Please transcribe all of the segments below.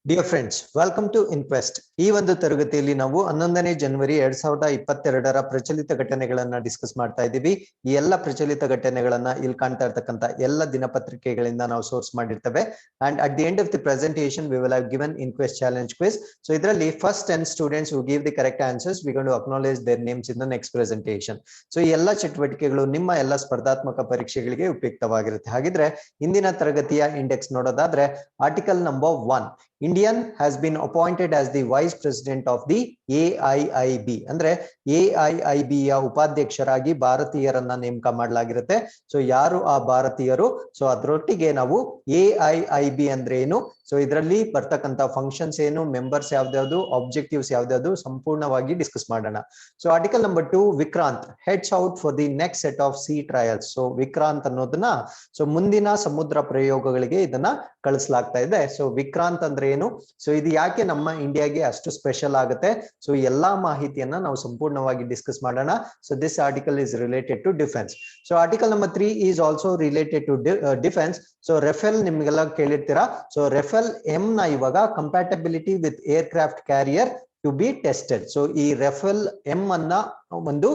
Dear friends, welcome to Inquest. ಈ ಒಂದು ತರಗತಿಯಲ್ಲಿ ನಾವು 11ನೇ ಜನವರಿ 2022ರ ಪ್ರಚಲಿತ ಘಟನೆಗಳನ್ನ ಡಿಸ್ಕಸ್ ಮಾಡ್ತಾ ಇದ್ದೀವಿ. ಈ ಎಲ್ಲ ಪ್ರಚಲಿತ ಘಟನೆಗಳನ್ನ ಇಲ್ಲಿ ಕಾಣ್ತಾ ಇರ್ತಕ್ಕಂಥ ಎಲ್ಲ ದಿನಪತ್ರಿಕೆಗಳಿಂದ ನಾವು ಸೋರ್ಸ್ ಮಾಡಿರ್ತೇವೆ. And at the end of the presentation we will have given inquest challenge quiz. So ಇದರಲ್ಲಿ first 10 students who give the correct answers we going to acknowledge their names in the next presentation. So ಈ ಎಲ್ಲ ಚಟುವಟಿಕೆಗಳು ನಿಮ್ಮ ಎಲ್ಲ ಸ್ಪರ್ಧಾತ್ಮಕ ಪರೀಕ್ಷೆಗಳಿಗೆ ಉಪಯುಕ್ತವಾಗಿರುತ್ತೆ. ಹಾಗಿದ್ರೆ ಇಂದಿನ ತರಗತಿಯ ಇಂಡೆಕ್ಸ್ ನೋಡೋದಾದ್ರೆ article number 1, Indian has been appointed as the vice president of the AIIB. ಅಂದ್ರೆ AIIB ಯ ಉಪಾಧ್ಯಕ್ಷರಾಗಿ ಭಾರತೀಯರನ್ನ ನೇಮಕ ಮಾಡಲಾಗಿರುತ್ತೆ. ಸೊ ಯಾರು ಆ ಭಾರತೀಯರು? ಸೊ ಅದರೊಟ್ಟಿಗೆ ನಾವು AIIB ಅಂದ್ರೆ ಏನು, ಸೊ ಇದರಲ್ಲಿ ಬರ್ತಕ್ಕಂಥ ಫಂಕ್ಷನ್ಸ್ ಏನು, ಮೆಂಬರ್ಸ್ ಯಾವ್ದಾವ್ದು, ಆಬ್ಜೆಕ್ಟಿವ್ಸ್ ಯಾವ್ದಾವ್ದು ಸಂಪೂರ್ಣವಾಗಿ ಡಿಸ್ಕಸ್ ಮಾಡೋಣ. So article number 2, Vikrant heads out for the next set of C trials. So Vikrant ಅನ್ನೋದನ್ನ ಸೊ ಮುಂದಿನ ಸಮುದ್ರ ಪ್ರಯೋಗಗಳಿಗೆ ಇದನ್ನ ಕಳಿಸಲಾಗ್ತಾ ಇದೆ. ಸೊ ವಿಕ್ರಾಂತ್ ಅಂದ್ರೆ ಏನು, ಸೊ ಇದು ಯಾಕೆ ನಮ್ಮ ಇಂಡಿಯಾಗೆ ಅಷ್ಟು ಸ್ಪೆಷಲ್ ಆಗುತ್ತೆ, ಸೊ ಎಲ್ಲಾ ಮಾಹಿತಿಯನ್ನ ನಾವು ಸಂಪೂರ್ಣವಾಗಿ ಡಿಸ್ಕಸ್ ಮಾಡೋಣ. So this article is related to defence. So article number 3 is also related to defence. So Rafale ನಿಮ್ಗೆಲ್ಲ ಕೇಳಿರ್ತೀರಾ. ಸೊ ರೆಫೆಲ್ ಎಂ ನ ಇವಾಗ compatibility with aircraft carrier to be tested. So ಈ ರೆಫೆಲ್ ಎಂ ಅನ್ನ ಒಂದು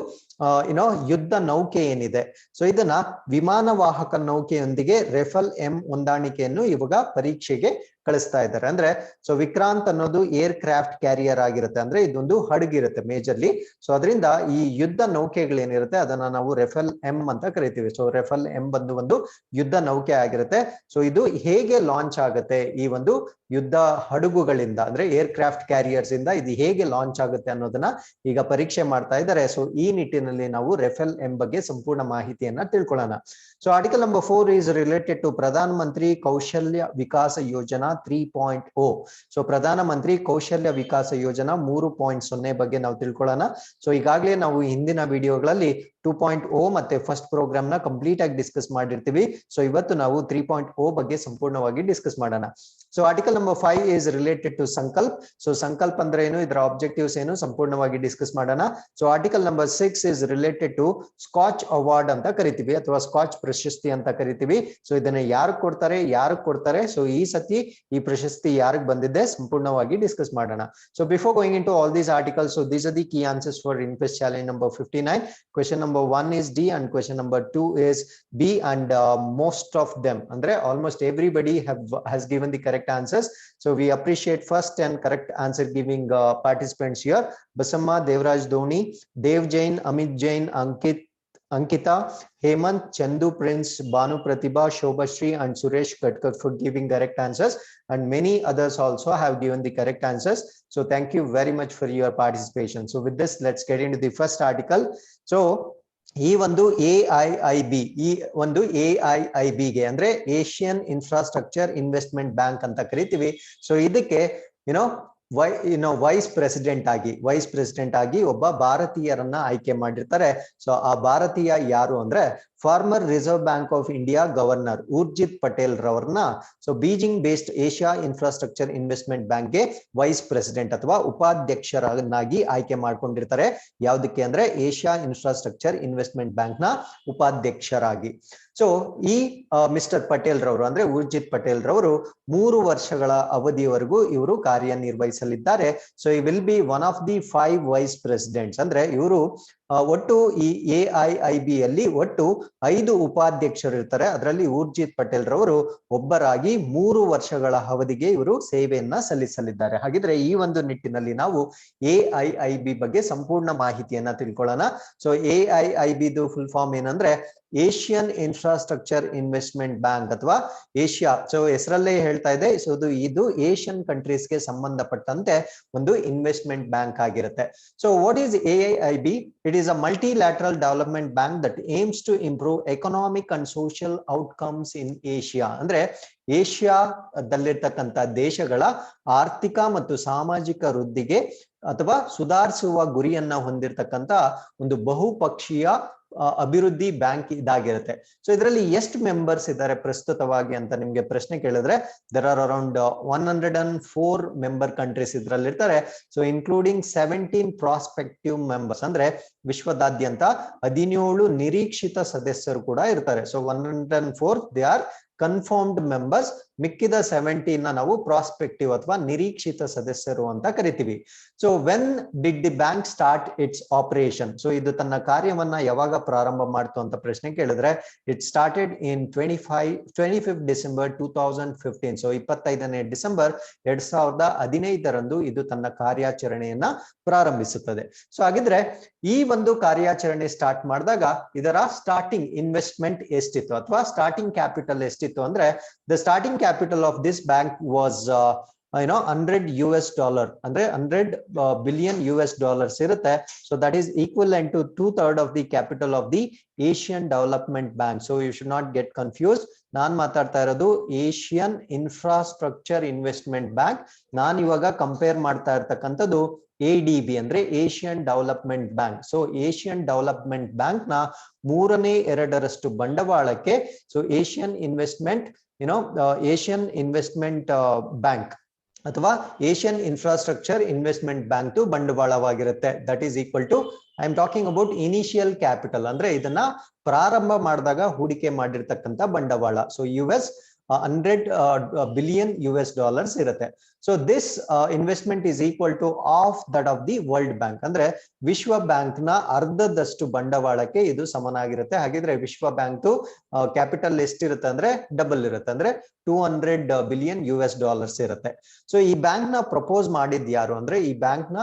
ಯುದ್ಧ ನೌಕೆ ಏನಿದೆ, ಸೊ ಇದನ್ನ ವಿಮಾನವಾಹಕ ನೌಕೆಯೊಂದಿಗೆ ರೆಫೆಲ್ ಎಂ ಹೊಂದಾಣಿಕೆಯನ್ನು ಇವಾಗ ಪರೀಕ್ಷೆಗೆ ಕಳಿಸ್ತಾ ಇದ್ದಾರೆ. ಅಂದ್ರೆ ಸೊ ವಿಕ್ರಾಂತ್ ಅನ್ನೋದು ಏರ್ ಕ್ರಾಫ್ಟ್ ಕ್ಯಾರಿಯರ್ ಆಗಿರುತ್ತೆ, ಅಂದ್ರೆ ಇದೊಂದು ಹಡಗಿರುತ್ತೆ ಮೇಜರ್ಲಿ. ಸೊ ಅದರಿಂದ ಈ ಯುದ್ಧ ನೌಕೆಗಳೇನಿರುತ್ತೆ ಅದನ್ನ ನಾವು ರೆಫೆಲ್ ಎಂ ಅಂತ ಕರಿತೀವಿ. ಸೊ ರೆಫೆಲ್ ಎಂ ಬಂದು ಒಂದು ಯುದ್ಧ ನೌಕೆ ಆಗಿರುತ್ತೆ. ಸೊ ಇದು ಹೇಗೆ ಲಾಂಚ್ ಆಗುತ್ತೆ, ಈ ಒಂದು ಯುದ್ಧ ಹಡಗುಗಳಿಂದ ಅಂದ್ರೆ ಏರ್ ಕ್ರಾಫ್ಟ್ ಕ್ಯಾರಿಯರ್ಸ್ ಇಂದ ಇದು ಹೇಗೆ ಲಾಂಚ್ ಆಗುತ್ತೆ ಅನ್ನೋದನ್ನ ಈಗ ಪರೀಕ್ಷೆ ಮಾಡ್ತಾ ಇದ್ದಾರೆ. ಸೊ ಈ ನಿಟ್ಟಿನಲ್ಲಿ ನಾವು ರೆಫೆಲ್ ಎಂ ಬಗ್ಗೆ ಸಂಪೂರ್ಣ ಮಾಹಿತಿಯನ್ನ ತಿಳ್ಕೊಳ್ಳೋಣ. So article number 4 is related to Pradhan Mantri ಕೌಶಲ್ಯ ವಿಕಾಸ ಯೋಜನಾ 3.0. ಸೊ ಪ್ರಧಾನ ಮಂತ್ರಿ ಕೌಶಲ್ಯ ವಿಕಾಸ ಯೋಜನಾ 3.0 ಬಗ್ಗೆ ನಾವು ತಿಳ್ಕೊಳ್ಳೋಣ. ಸೊ ಈಗಾಗಲೇ ನಾವು ಹಿಂದಿನ ವಿಡಿಯೋಗಳಲ್ಲಿ 2.0 ಮತ್ತೆ ಫಸ್ಟ್ ಪ್ರೋಗ್ರಾಮ್ ನ ಕಂಪ್ಲೀಟ್ ಆಗಿ ಡಿಸ್ಕಸ್ ಮಾಡಿರ್ತೀವಿ. ಸೊ ಇವತ್ತು ನಾವು 3.0 ಬಗ್ಗೆ ಸಂಪೂರ್ಣವಾಗಿ ಡಿಸ್ಕಸ್ ಮಾಡೋಣ. So article number 5 is related to Sankalp. So Sankalp ಅಂದ್ರೆ ಏನು, ಇದರ ಆಬ್ಜೆಕ್ಟಿವ್ಸ್ ಏನು ಸಂಪೂರ್ಣವಾಗಿ ಡಿಸ್ಕಸ್ ಮಾಡೋಣ. So article number 6 is related to Skoch award ಅಂತ ಕರಿತೀವಿ, ಅಥವಾ ಸ್ಕಾಚ್ ಪ್ರಶಸ್ತಿ ಅಂತ ಕರಿತೀವಿ. ಸೊ ಇದನ್ನ ಯಾರು ಕೊಡ್ತಾರೆ, ಸೊ ಈ ಸತಿ ಈ ಪ್ರಶಸ್ತಿ ಯಾರಿಗೆ ಬಂದಿದೆ ಸಂಪೂರ್ಣವಾಗಿ ಡಿಸ್ಕಸ್ ಮಾಡೋಣ. So before going in to all these articles, so these are the key answers for Inquest challenge number 59. Question number 1 is D and question number 2 is B, and most of them, andre almost everybody has given the correct answers. So we appreciate first and correct answer giving participants here: Basamma, Devraj Dhoni, Dev Jain, Amit Jain, Ankita, Hemant, Chandu Prince, Banu Pratibha, Shobhashri and Suresh Katkar for giving correct answers, and many others also have given the correct answers. So thank you very much for your participation. So with this, let's get into the first article. So ಈ ಒಂದು AIIB ಗೆ ಅಂದ್ರೆ Asian infrastructure investment bank ಅಂತ ಕರಿತೀವಿ. So ಇದಕ್ಕೆ vice president ಆಗಿ ಒಬ್ಬ ಭಾರತೀಯರನ್ನ ಆಯ್ಕೆ ಮಾಡಿರ್ತಾರೆ. ಸೊ ಆ ಭಾರತೀಯ ಯಾರು ಅಂದ್ರೆ former Reserve Bank of India governor Urjit Patel ರವರನ್ನ so Beijing based Asia Infrastructure investment Bank ಗೆ ವೈಸ್ ಪ್ರೆಸಿಡೆಂಟ್ ಅಥವಾ ಉಪಾಧ್ಯಕ್ಷರನ್ನಾಗಿ ಆಯ್ಕೆ ಮಾಡ್ಕೊಂಡಿರ್ತಾರೆ. ಯಾವ್ದಕ್ಕೆ ಅಂದ್ರೆ ಏಷ್ಯಾ ಇನ್ಫ್ರಾಸ್ಟ್ರಕ್ಚರ್ ಇನ್ವೆಸ್ಟ್ಮೆಂಟ್ ಬ್ಯಾಂಕ್ ನ ಉಪಾಧ್ಯಕ್ಷರಾಗಿ. ಸೊ ಈ ಮಿಸ್ಟರ್ ಪಟೇಲ್ ರವರು ಅಂದ್ರೆ ಊರ್ಜಿತ್ ಪಟೇಲ್ ರವರು 3 ವರ್ಷಗಳ ಅವಧಿಯವರೆಗೂ ಇವರು ಕಾರ್ಯನಿರ್ವಹಿಸಲಿದ್ದಾರೆ. ಸೊ ಈ will be one of the 5 vice presidents. ಅಂದ್ರೆ ಇವರು ಒಟ್ಟು ಈ AIIB ಯಲ್ಲಿ ಒಟ್ಟು 5 ಉಪಾಧ್ಯಕ್ಷರು ಇರ್ತಾರೆ. ಅದರಲ್ಲಿ ಊರ್ಜಿತ್ ಪಟೇಲ್ ರವರು ಒಬ್ಬರಾಗಿ 3 ವರ್ಷಗಳ ಅವಧಿಗೆ ಇವರು ಸೇವೆಯನ್ನ ಸಲ್ಲಿಸಲಿದ್ದಾರೆ. ಹಾಗಿದ್ರೆ ಈ ಒಂದು ನಿಟ್ಟಿನಲ್ಲಿ ನಾವು AIIB ಬಗ್ಗೆ ಸಂಪೂರ್ಣ ಮಾಹಿತಿಯನ್ನ ತಿಳ್ಕೊಳ್ಳೋಣ. ಸೊ AIIB ದು ಫುಲ್ ಫಾರ್ಮ್ ಏನಂದ್ರೆ ಏಷ್ಯನ್ ಇನ್ಫ್ರಾಸ್ಟ್ರಕ್ಚರ್ ಇನ್ವೆಸ್ಟ್ಮೆಂಟ್ ಬ್ಯಾಂಕ್ ಅಥವಾ ಏಷ್ಯಾ. ಸೊ ಹೆಸರಲ್ಲೇ ಹೇಳ್ತಾ ಇದೆ, ಸೊ ಇದು ಏಷ್ಯನ್ ಕಂಟ್ರೀಸ್ಗೆ ಸಂಬಂಧಪಟ್ಟಂತೆ ಒಂದು ಇನ್ವೆಸ್ಟ್ಮೆಂಟ್ ಬ್ಯಾಂಕ್ ಆಗಿರುತ್ತೆ. So what is AIIB? It is a multilateral development bank that aims to improve economic and social outcomes in Asia. ಅಂದ್ರೆ ಏಷ್ಯಾದಲ್ಲಿರ್ತಕ್ಕಂಥ ದೇಶಗಳ ಆರ್ಥಿಕ ಮತ್ತು ಸಾಮಾಜಿಕ ವೃದ್ಧಿಗೆ ಅಥವಾ ಸುಧಾರಿಸುವ ಗುರಿಯನ್ನ ಹೊಂದಿರತಕ್ಕಂತ ಒಂದು ಬಹುಪಕ್ಷೀಯ ಅಭಿವೃದ್ಧಿ ಬ್ಯಾಂಕ್ ಇದಾಗಿರುತ್ತೆ. ಸೊ ಇದರಲ್ಲಿ ಎಷ್ಟು ಮೆಂಬರ್ಸ್ ಇದ್ದಾರೆ ಪ್ರಸ್ತುತವಾಗಿ ಅಂತ ನಿಮ್ಗೆ ಪ್ರಶ್ನೆ ಕೇಳಿದ್ರೆ, there are around 104 member countries ಇದರಲ್ಲಿ ಇರ್ತಾರೆ. ಸೊ ಇನ್ಕ್ಲೂಡಿಂಗ್ 17 ಪ್ರಾಸ್ಪೆಕ್ಟಿವ್ ಮೆಂಬರ್ಸ್, ಅಂದ್ರೆ ವಿಶ್ವದಾದ್ಯಂತ 17 ನಿರೀಕ್ಷಿತ ಸದಸ್ಯರು ಕೂಡ ಇರ್ತಾರೆ. So 104 they are confirmed members ಮಿಕ್ಕಿದ 17 ನಾವು ಪ್ರಾಸ್ಪೆಕ್ಟಿವ್ ಅಥವಾ ನಿರೀಕ್ಷಿತ ಸದಸ್ಯರು ಅಂತ ಕರಿತೀವಿ. So when did the bank start its operation? So ಇದು ತನ್ನ ಕಾರ್ಯವನ್ನ ಯಾವಾಗ ಪ್ರಾರಂಭ ಮಾಡ್ತು ಅಂತ ಪ್ರಶ್ನೆ ಕೇಳಿದ್ರೆ, it started in 25th December 2015. So 25ನೇ ಡಿಸೆಂಬರ್ 2015 ಇದು ತನ್ನ ಕಾರ್ಯಾಚರಣೆಯನ್ನ ಪ್ರಾರಂಭಿಸುತ್ತದೆ. ಸೊ ಹಾಗಿದ್ರೆ ಈ ಒಂದು ಕಾರ್ಯಾಚರಣೆ ಸ್ಟಾರ್ಟ್ ಮಾಡಿದಾಗ ಇದರ ಸ್ಟಾರ್ಟಿಂಗ್ ಇನ್ವೆಸ್ಟ್ಮೆಂಟ್ ಎಷ್ಟಿತ್ತು ಅಥವಾ ಸ್ಟಾರ್ಟಿಂಗ್ ಕ್ಯಾಪಿಟಲ್ ಎಷ್ಟಿತ್ತು ಅಂದ್ರೆ, the starting capital of this bank was $100 ಅಂದ್ರೆ $100 billion ಇರುತ್ತೆ. So that is equivalent to 2/3 of the capital of the Asian Development Bank. So you should not get confuse. ನಾನ್ ಮಾತಾಡ್ತಾ ಇರೋದು Asian infrastructure investment bank. ನಾನು ಇವಾಗ compare ಮಾಡ್ತಾ ಇರ್ತಕ್ಕಂಥದ್ದು ADB ಅಂದ್ರೆ Asian Development Bank. So Asian Development Bank ನ 3/2 ಬಂಡವಾಳಕ್ಕೆ so Asian investment Asian investment bank ಅಥವಾ ಏಷ್ಯನ್ ಇನ್ಫ್ರಾಸ್ಟ್ರಕ್ಚರ್ ಇನ್ವೆಸ್ಟ್ಮೆಂಟ್ ಬ್ಯಾಂಕ್ ಬಂಡವಾಳವಾಗಿರುತ್ತೆ. That is equal to, I am talking about initial capital ಅಂದ್ರೆ ಇದನ್ನ ಪ್ರಾರಂಭ ಮಾಡಿದಾಗ ಹೂಡಿಕೆ ಮಾಡಿರ್ತಕ್ಕಂಥ ಬಂಡವಾಳ. ಸೊ $100 billion ಇರುತ್ತೆ. So this investment is equal to of that of the World Bank ಅಂದ್ರೆ ವಿಶ್ವ ಬ್ಯಾಂಕ್ ನ ಅರ್ಧದಷ್ಟು ಬಂಡವಾಳಕ್ಕೆ ಇದು ಸಮನಾಗಿರುತ್ತೆ. ಹಾಗಿದ್ರೆ ವಿಶ್ವ ಬ್ಯಾಂಕ್ ಕ್ಯಾಪಿಟಲ್ ಎಷ್ಟಿರುತ್ತೆ ಅಂದ್ರೆ ಡಬಲ್ ಇರುತ್ತೆ, ಅಂದ್ರೆ $200 billion ಇರುತ್ತೆ. ಸೊ ಈ ಬ್ಯಾಂಕ್ ನ ಪ್ರಪೋಸ್ ಮಾಡಿದ್ ಯಾರು ಅಂದ್ರೆ, ಈ ಬ್ಯಾಂಕ್ ನ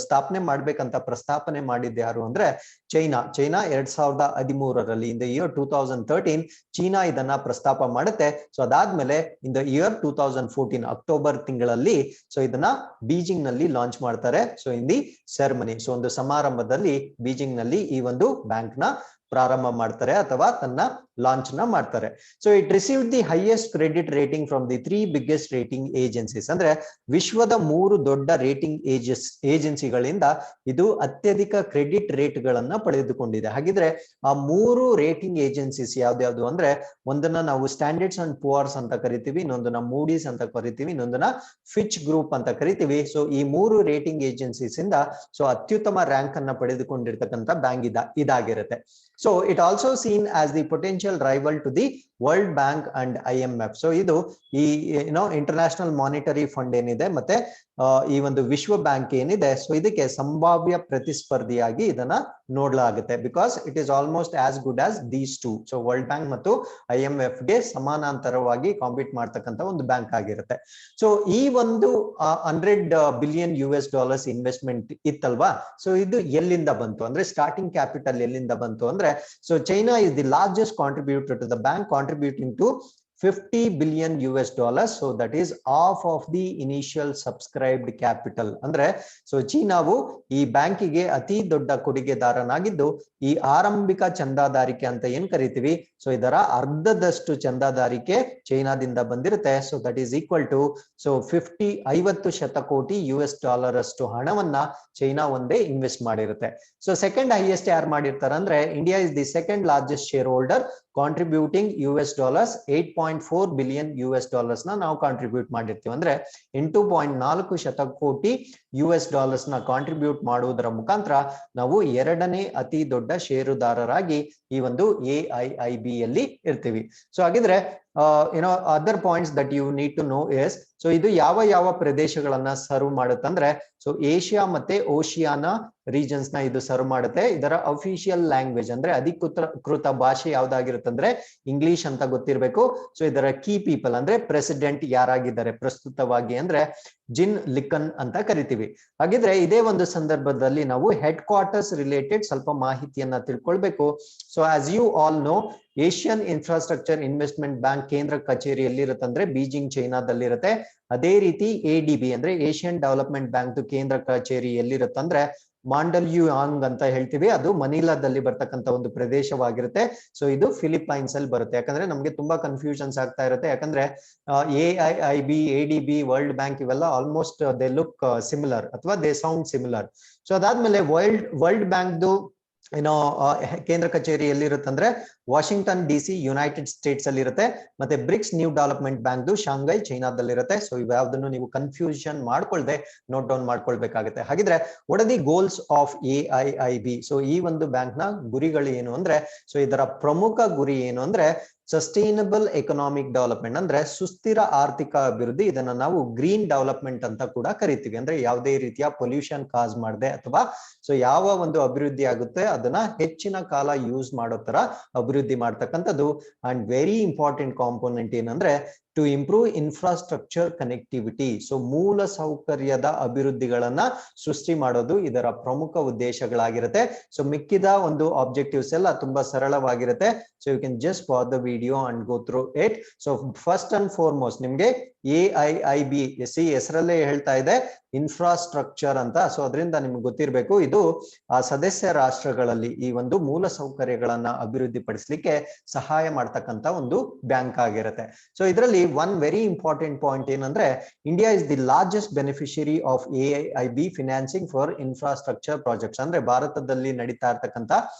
ಸ್ಥಾಪನೆ ಮಾಡ್ಬೇಕಂತ ಪ್ರಸ್ತಾಪನೆ ಮಾಡಿದ್ ಯಾರು ಅಂದ್ರೆ China 2013 in the year 2013 China ಇದನ್ನ ಪ್ರಸ್ತಾಪ ಮಾಡುತ್ತೆ. ಸೊ ಅದಾದ್ಮೇಲೆ ಇನ್ ದ ಇಯರ್ 2014 ಅಕ್ಟೋಬರ್ ತಿಂಗಳಲ್ಲಿ ಸೊ ಇದನ್ನ ಬೀಜಿಂಗ್ ನಲ್ಲಿ ಲಾಂಚ್ ಮಾಡ್ತಾರೆ. So in the ceremony, so ಒಂದು ಸಮಾರಂಭದಲ್ಲಿ ಬೀಜಿಂಗ್ ನಲ್ಲಿ ಈ ಒಂದು ಬ್ಯಾಂಕ್ ನ ಪ್ರಾರಂಭ ಮಾಡ್ತಾರೆ ಅಥವಾ ತನ್ನ ಲಾಂಚ್ ನ ಮಾಡ್ತಾರೆ. So it received the highest credit rating from the 3 biggest rating agencies ಅಂದ್ರೆ ವಿಶ್ವದ 3 ದೊಡ್ಡ ರೇಟಿಂಗ್ ಏಜೆನ್ಸಿಗಳಿಂದ ಇದು ಅತ್ಯಧಿಕ ಕ್ರೆಡಿಟ್ ರೇಟ್ ಗಳನ್ನ ಪಡೆದುಕೊಂಡಿದೆ. ಹಾಗಿದ್ರೆ ಆ 3 ರೇಟಿಂಗ್ ಏಜೆನ್ಸೀಸ್ ಯಾವ್ದ್ಯಾವ್ದು ಅಂದ್ರೆ, ಒಂದನ್ನ ನಾವು ಸ್ಟ್ಯಾಂಡರ್ಡ್ಸ್ ಅಂಡ್ ಪುವರ್ಸ್ ಅಂತ ಕರಿತೀವಿ, ಇನ್ನೊಂದನ್ನ ಮೂಡೀಸ್ ಅಂತ ಕರಿತೀವಿ, ಇನ್ನೊಂದನ್ನ ಫಿಚ್ ಗ್ರೂಪ್ ಅಂತ ಕರಿತೀವಿ. ಸೊ ಈ 3 ರೇಟಿಂಗ್ ಏಜೆನ್ಸೀಸ್ ಇಂದ ಸೊ ಅತ್ಯುತ್ತಮ ರ್ಯಾಂಕ್ ಅನ್ನ ಪಡೆದುಕೊಂಡಿರ್ತಕ್ಕಂಥ ಬ್ಯಾಂಕ್ ಇದಾಗಿರುತ್ತೆ. So it also seen as the potential rival to the World Bank and IMF. So ಇದು ಈ ಇಂಟರ್ನ್ಯಾಷನಲ್ ಮಾನಿಟರಿ ಫಂಡ್ ಏನಿದೆ ಮತ್ತೆ ಈ ಒಂದು ವಿಶ್ವ ಬ್ಯಾಂಕ್ ಏನಿದೆ, ಸೊ ಇದಕ್ಕೆ ಸಂಭಾವ್ಯ ಪ್ರತಿಸ್ಪರ್ಧಿಯಾಗಿ ಇದನ್ನ ನೋಡಲಾಗುತ್ತೆ. Because it is almost as good as these two. So World Bank ಮತ್ತು IMF ಗೆ ಸಮಾನಾಂತರವಾಗಿ ಕಾಂಪೀಟ್ ಮಾಡ್ತಕ್ಕಂಥ ಒಂದು ಬ್ಯಾಂಕ್ ಆಗಿರುತ್ತೆ. ಸೊ ಈ ಒಂದು $100 billion ಇನ್ವೆಸ್ಟ್ಮೆಂಟ್ ಇತ್ತಲ್ವಾ, ಸೊ ಇದು ಎಲ್ಲಿಂದ ಬಂತು ಅಂದ್ರೆ, ಸ್ಟಾರ್ಟಿಂಗ್ ಕ್ಯಾಪಿಟಲ್ ಎಲ್ಲಿಂದ ಬಂತು ಅಂದ್ರೆ, so China is the largest contributor to the bank, contributing to $50 billion. So that is half of the initial subscribed capital. ಅಂದ್ರೆ ಸೊ ಚೀನಾವು ಈ ಬ್ಯಾಂಕಿಗೆ ಅತಿ ದೊಡ್ಡ ಕೊಡುಗೆದಾರನಾಗಿದ್ದು ಈ ಆರಂಭಿಕ ಚಂದಾದಾರಿಕೆ ಅಂತ ಏನ್ ಕರಿತೀವಿ, ಸೊ ಇದರ ಅರ್ಧದಷ್ಟು ಚಂದಾದಾರಿಕೆ ಚೈನಾದಿಂದ ಬಂದಿರುತ್ತೆ. So that is equal to so $50 ಶತಕೋಟಿ ಅಷ್ಟು ಹಣವನ್ನ ಚೈನಾ ಒಂದೇ ಇನ್ವೆಸ್ಟ್ ಮಾಡಿರುತ್ತೆ. ಸೊ ಸೆಕೆಂಡ್ ಹೈಯೆಸ್ಟ್ ಯಾರು ಮಾಡಿರ್ತಾರೆ ಅಂದ್ರೆ, India is the second largest shareholder, contributing $8.4 billion ನ ನಾವು ಕಾಂಟ್ರಿಬ್ಯೂಟ್ ಮಾಡಿರ್ತೀವಿ. ಅಂದ್ರೆ 8.4 ಶತಕೋಟಿ ನ ಕಾಂಟ್ರಿಬ್ಯೂಟ್ ಮಾಡುವುದರ ಮುಖಾಂತರ ನಾವು 2ನೇ ಅತಿ ದೊಡ್ಡ ಷೇರುದಾರರಾಗಿ ಈ ಒಂದು AIIB ಯಲ್ಲಿ ಇರ್ತೀವಿ. ಸೊ ಹಾಗಿದ್ರೆ other points that you need to know is, so ಇದು ಯಾವ ಪ್ರದೇಶಗಳನ್ನ ಸರ್ವ್ ಮಾಡುತ್ತಂದ್ರೆ, ಸೊ ಏಷ್ಯಾ ಮತ್ತೆ ಓಷಿಯಾನ ರೀಜನ್ಸ್ ನ ಇದು ಸರ್ವ್ ಮಾಡುತ್ತೆ. ಇದರ ಅಫಿಷಿಯಲ್ ಲ್ಯಾಂಗ್ವೇಜ್ ಅಂದ್ರೆ ಅಧಿಕೃತ ಭಾಷೆ ಯಾವ್ದಾಗಿರುತ್ತಂದ್ರೆ ಇಂಗ್ಲಿಷ್ ಅಂತ ಗೊತ್ತಿರಬೇಕು. ಸೊ ಇದರ ಕೀ ಪೀಪಲ್ ಅಂದ್ರೆ ಪ್ರೆಸಿಡೆಂಟ್ ಯಾರಾಗಿದ್ದಾರೆ ಪ್ರಸ್ತುತವಾಗಿ ಅಂದ್ರೆ ಜಿನ್ ಲಿಕನ್ ಅಂತ ಕರಿತೀವಿ. ಹಾಗಿದ್ರೆ ಇದೇ ಒಂದು ಸಂದರ್ಭದಲ್ಲಿ ನಾವು ಹೆಡ್ ಕ್ವಾರ್ಟರ್ಸ್ ರಿಲೇಟೆಡ್ ಸ್ವಲ್ಪ ಮಾಹಿತಿಯನ್ನ ತಿಳ್ಕೊಳ್ಬೇಕು. So as you all know, Asian infrastructure investment bank ಕೇಂದ್ರ ಕಚೇರಿ ಎಲ್ಲಿರುತ್ತಂದ್ರೆ ಬೀಜಿಂಗ್ ಚೈನಾದಲ್ಲಿರುತ್ತೆ. ಅದೇ ರೀತಿ ADB ಅಂದ್ರೆ ಏಷ್ಯನ್ ಡೆವಲಪ್ಮೆಂಟ್ ಬ್ಯಾಂಕ್ ಕೇಂದ್ರ ಕಚೇರಿ ಎಲ್ಲಿರುತ್ತಂದ್ರೆ ಮಾಂಡಲ್ಯುಯಾಂಗ್ ಅಂತ ಹೇಳ್ತೀವಿ, ಅದು ಮನಿಲಾದಲ್ಲಿ ಬರ್ತಕ್ಕಂಥ ಒಂದು ಪ್ರದೇಶವಾಗಿರುತ್ತೆ. ಸೊ ಇದು ಫಿಲಿಪೈನ್ಸ್ ಅಲ್ಲಿ ಬರುತ್ತೆ. ಯಾಕಂದ್ರೆ ನಮ್ಗೆ ತುಂಬಾ ಕನ್ಫ್ಯೂಷನ್ಸ್ ಆಗ್ತಾ ಇರುತ್ತೆ, ಯಾಕಂದ್ರೆ AIIB, ADB, ವರ್ಲ್ಡ್ ಬ್ಯಾಂಕ್ ಇವೆಲ್ಲ ಆಲ್ಮೋಸ್ಟ್ ದೇ ಲುಕ್ ಸಿಮಿಲರ್ ಅಥವಾ ದೇ ಸೌಂಡ್ ಸಿಮಿಲರ್. ಸೊ ಅದಾದ್ಮೇಲೆ ವರ್ಲ್ಡ್ ಬ್ಯಾಂಕ್ದು ಕೇಂದ್ರ ಕಚೇರಿ ಎಲ್ಲಿರುತ್ತಂದ್ರೆ ವಾಷಿಂಗ್ಟನ್ DC ಯುನೈಟೆಡ್ ಸ್ಟೇಟ್ಸ್ ಅಲ್ಲಿ ಇರುತ್ತೆ. ಮತ್ತೆ BRICS New Development Bank Shanghai ಚೈನಾದಲ್ಲಿರುತ್ತೆ. ಸೊ ಇವ್ಯಾವುದನ್ನು ನೀವು ಕನ್ಫ್ಯೂಷನ್ ಮಾಡ್ಕೊಳ್ದೆ ನೋಟ್ ಡೌನ್ ಮಾಡ್ಕೊಳ್ಬೇಕಾಗುತ್ತೆ. ಹಾಗಿದ್ರೆ what are the goals of AIIB? So ಈ ಒಂದು ಬ್ಯಾಂಕ್ ನ ಗುರಿಗಳು ಏನು ಅಂದ್ರೆ, ಸೊ ಇದರ ಪ್ರಮುಖ ಗುರಿ ಏನು ಅಂದ್ರೆ ಸಸ್ಟೈನಬಲ್ ಎಕನಾಮಿಕ್ ಡೆವಲಪ್ಮೆಂಟ್ ಅಂದ್ರೆ ಸುಸ್ಥಿರ ಆರ್ಥಿಕ ಅಭಿವೃದ್ಧಿ, ಇದನ್ನ ನಾವು ಗ್ರೀನ್ ಡೆವಲಪ್ಮೆಂಟ್ ಅಂತ ಕೂಡ ಕರಿತೀವಿ. ಅಂದ್ರೆ ಯಾವುದೇ ರೀತಿಯ ಪೊಲ್ಯೂಷನ್ ಕಾಸ್ ಮಾಡದೆ ಅಥವಾ ಸೊ ಯಾವ ಒಂದು ಅಭಿವೃದ್ಧಿ ಆಗುತ್ತೆ ಅದನ್ನ ಹೆಚ್ಚಿನ ಕಾಲ ಯೂಸ್ ಮಾಡೋ ತರ ಅಭಿವೃದ್ಧಿ ಮಾಡ್ತಕ್ಕಂಥದ್ದು. ಅಂಡ್ ವೆರಿ ಇಂಪಾರ್ಟೆಂಟ್ ಕಾಂಪೋನೆಂಟ್ ಏನಂದ್ರೆ to improve infrastructure connectivity. So ಮೂಲ ಸೌಕರ್ಯದ ಅಭಿವೃದ್ಧಿಗಳನ್ನ ಸೃಷ್ಟಿ ಮಾಡೋದು ಇದರ ಪ್ರಮುಖ ಉದ್ದೇಶಗಳಾಗಿರುತ್ತೆ. ಸೊ ಮಿಕ್ಕಿದ ಒಂದು ಆಬ್ಜೆಕ್ಟಿವ್ಸ್ ಎಲ್ಲ ತುಂಬಾ ಸರಳವಾಗಿರುತ್ತೆ. So you can just pass the video and go through it. So first and foremost ನಿಮ್ಗೆ AIIB ಹೆಸರಲ್ಲೇ ಹೇಳ್ತಾ ಇದೆ ಇನ್ಫ್ರಾಸ್ಟ್ರಕ್ಚರ್ ಅಂತ. ಸೊ ಅದರಿಂದ ನಿಮ್ಗೆ ಗೊತ್ತಿರಬೇಕು ಇದು ಆ ಸದಸ್ಯ ರಾಷ್ಟ್ರಗಳಲ್ಲಿ ಈ ಒಂದು ಮೂಲ ಸೌಕರ್ಯಗಳನ್ನ ಅಭಿವೃದ್ಧಿ ಪಡಿಸಲಿಕ್ಕೆ ಸಹಾಯ ಮಾಡ್ತಕ್ಕಂತ ಒಂದು ಬ್ಯಾಂಕ್ ಆಗಿರುತ್ತೆ. ಸೊ ಇದರಲ್ಲಿ ಒನ್ ವೆರಿ ಇಂಪಾರ್ಟೆಂಟ್ ಪಾಯಿಂಟ್ ಏನಂದ್ರೆ India is the largest beneficiary of AIIB financing for infrastructure projects. ಅಂದ್ರೆ ಭಾರತದಲ್ಲಿ ನಡೀತಾ ಇರ್ತಕ್ಕಂತ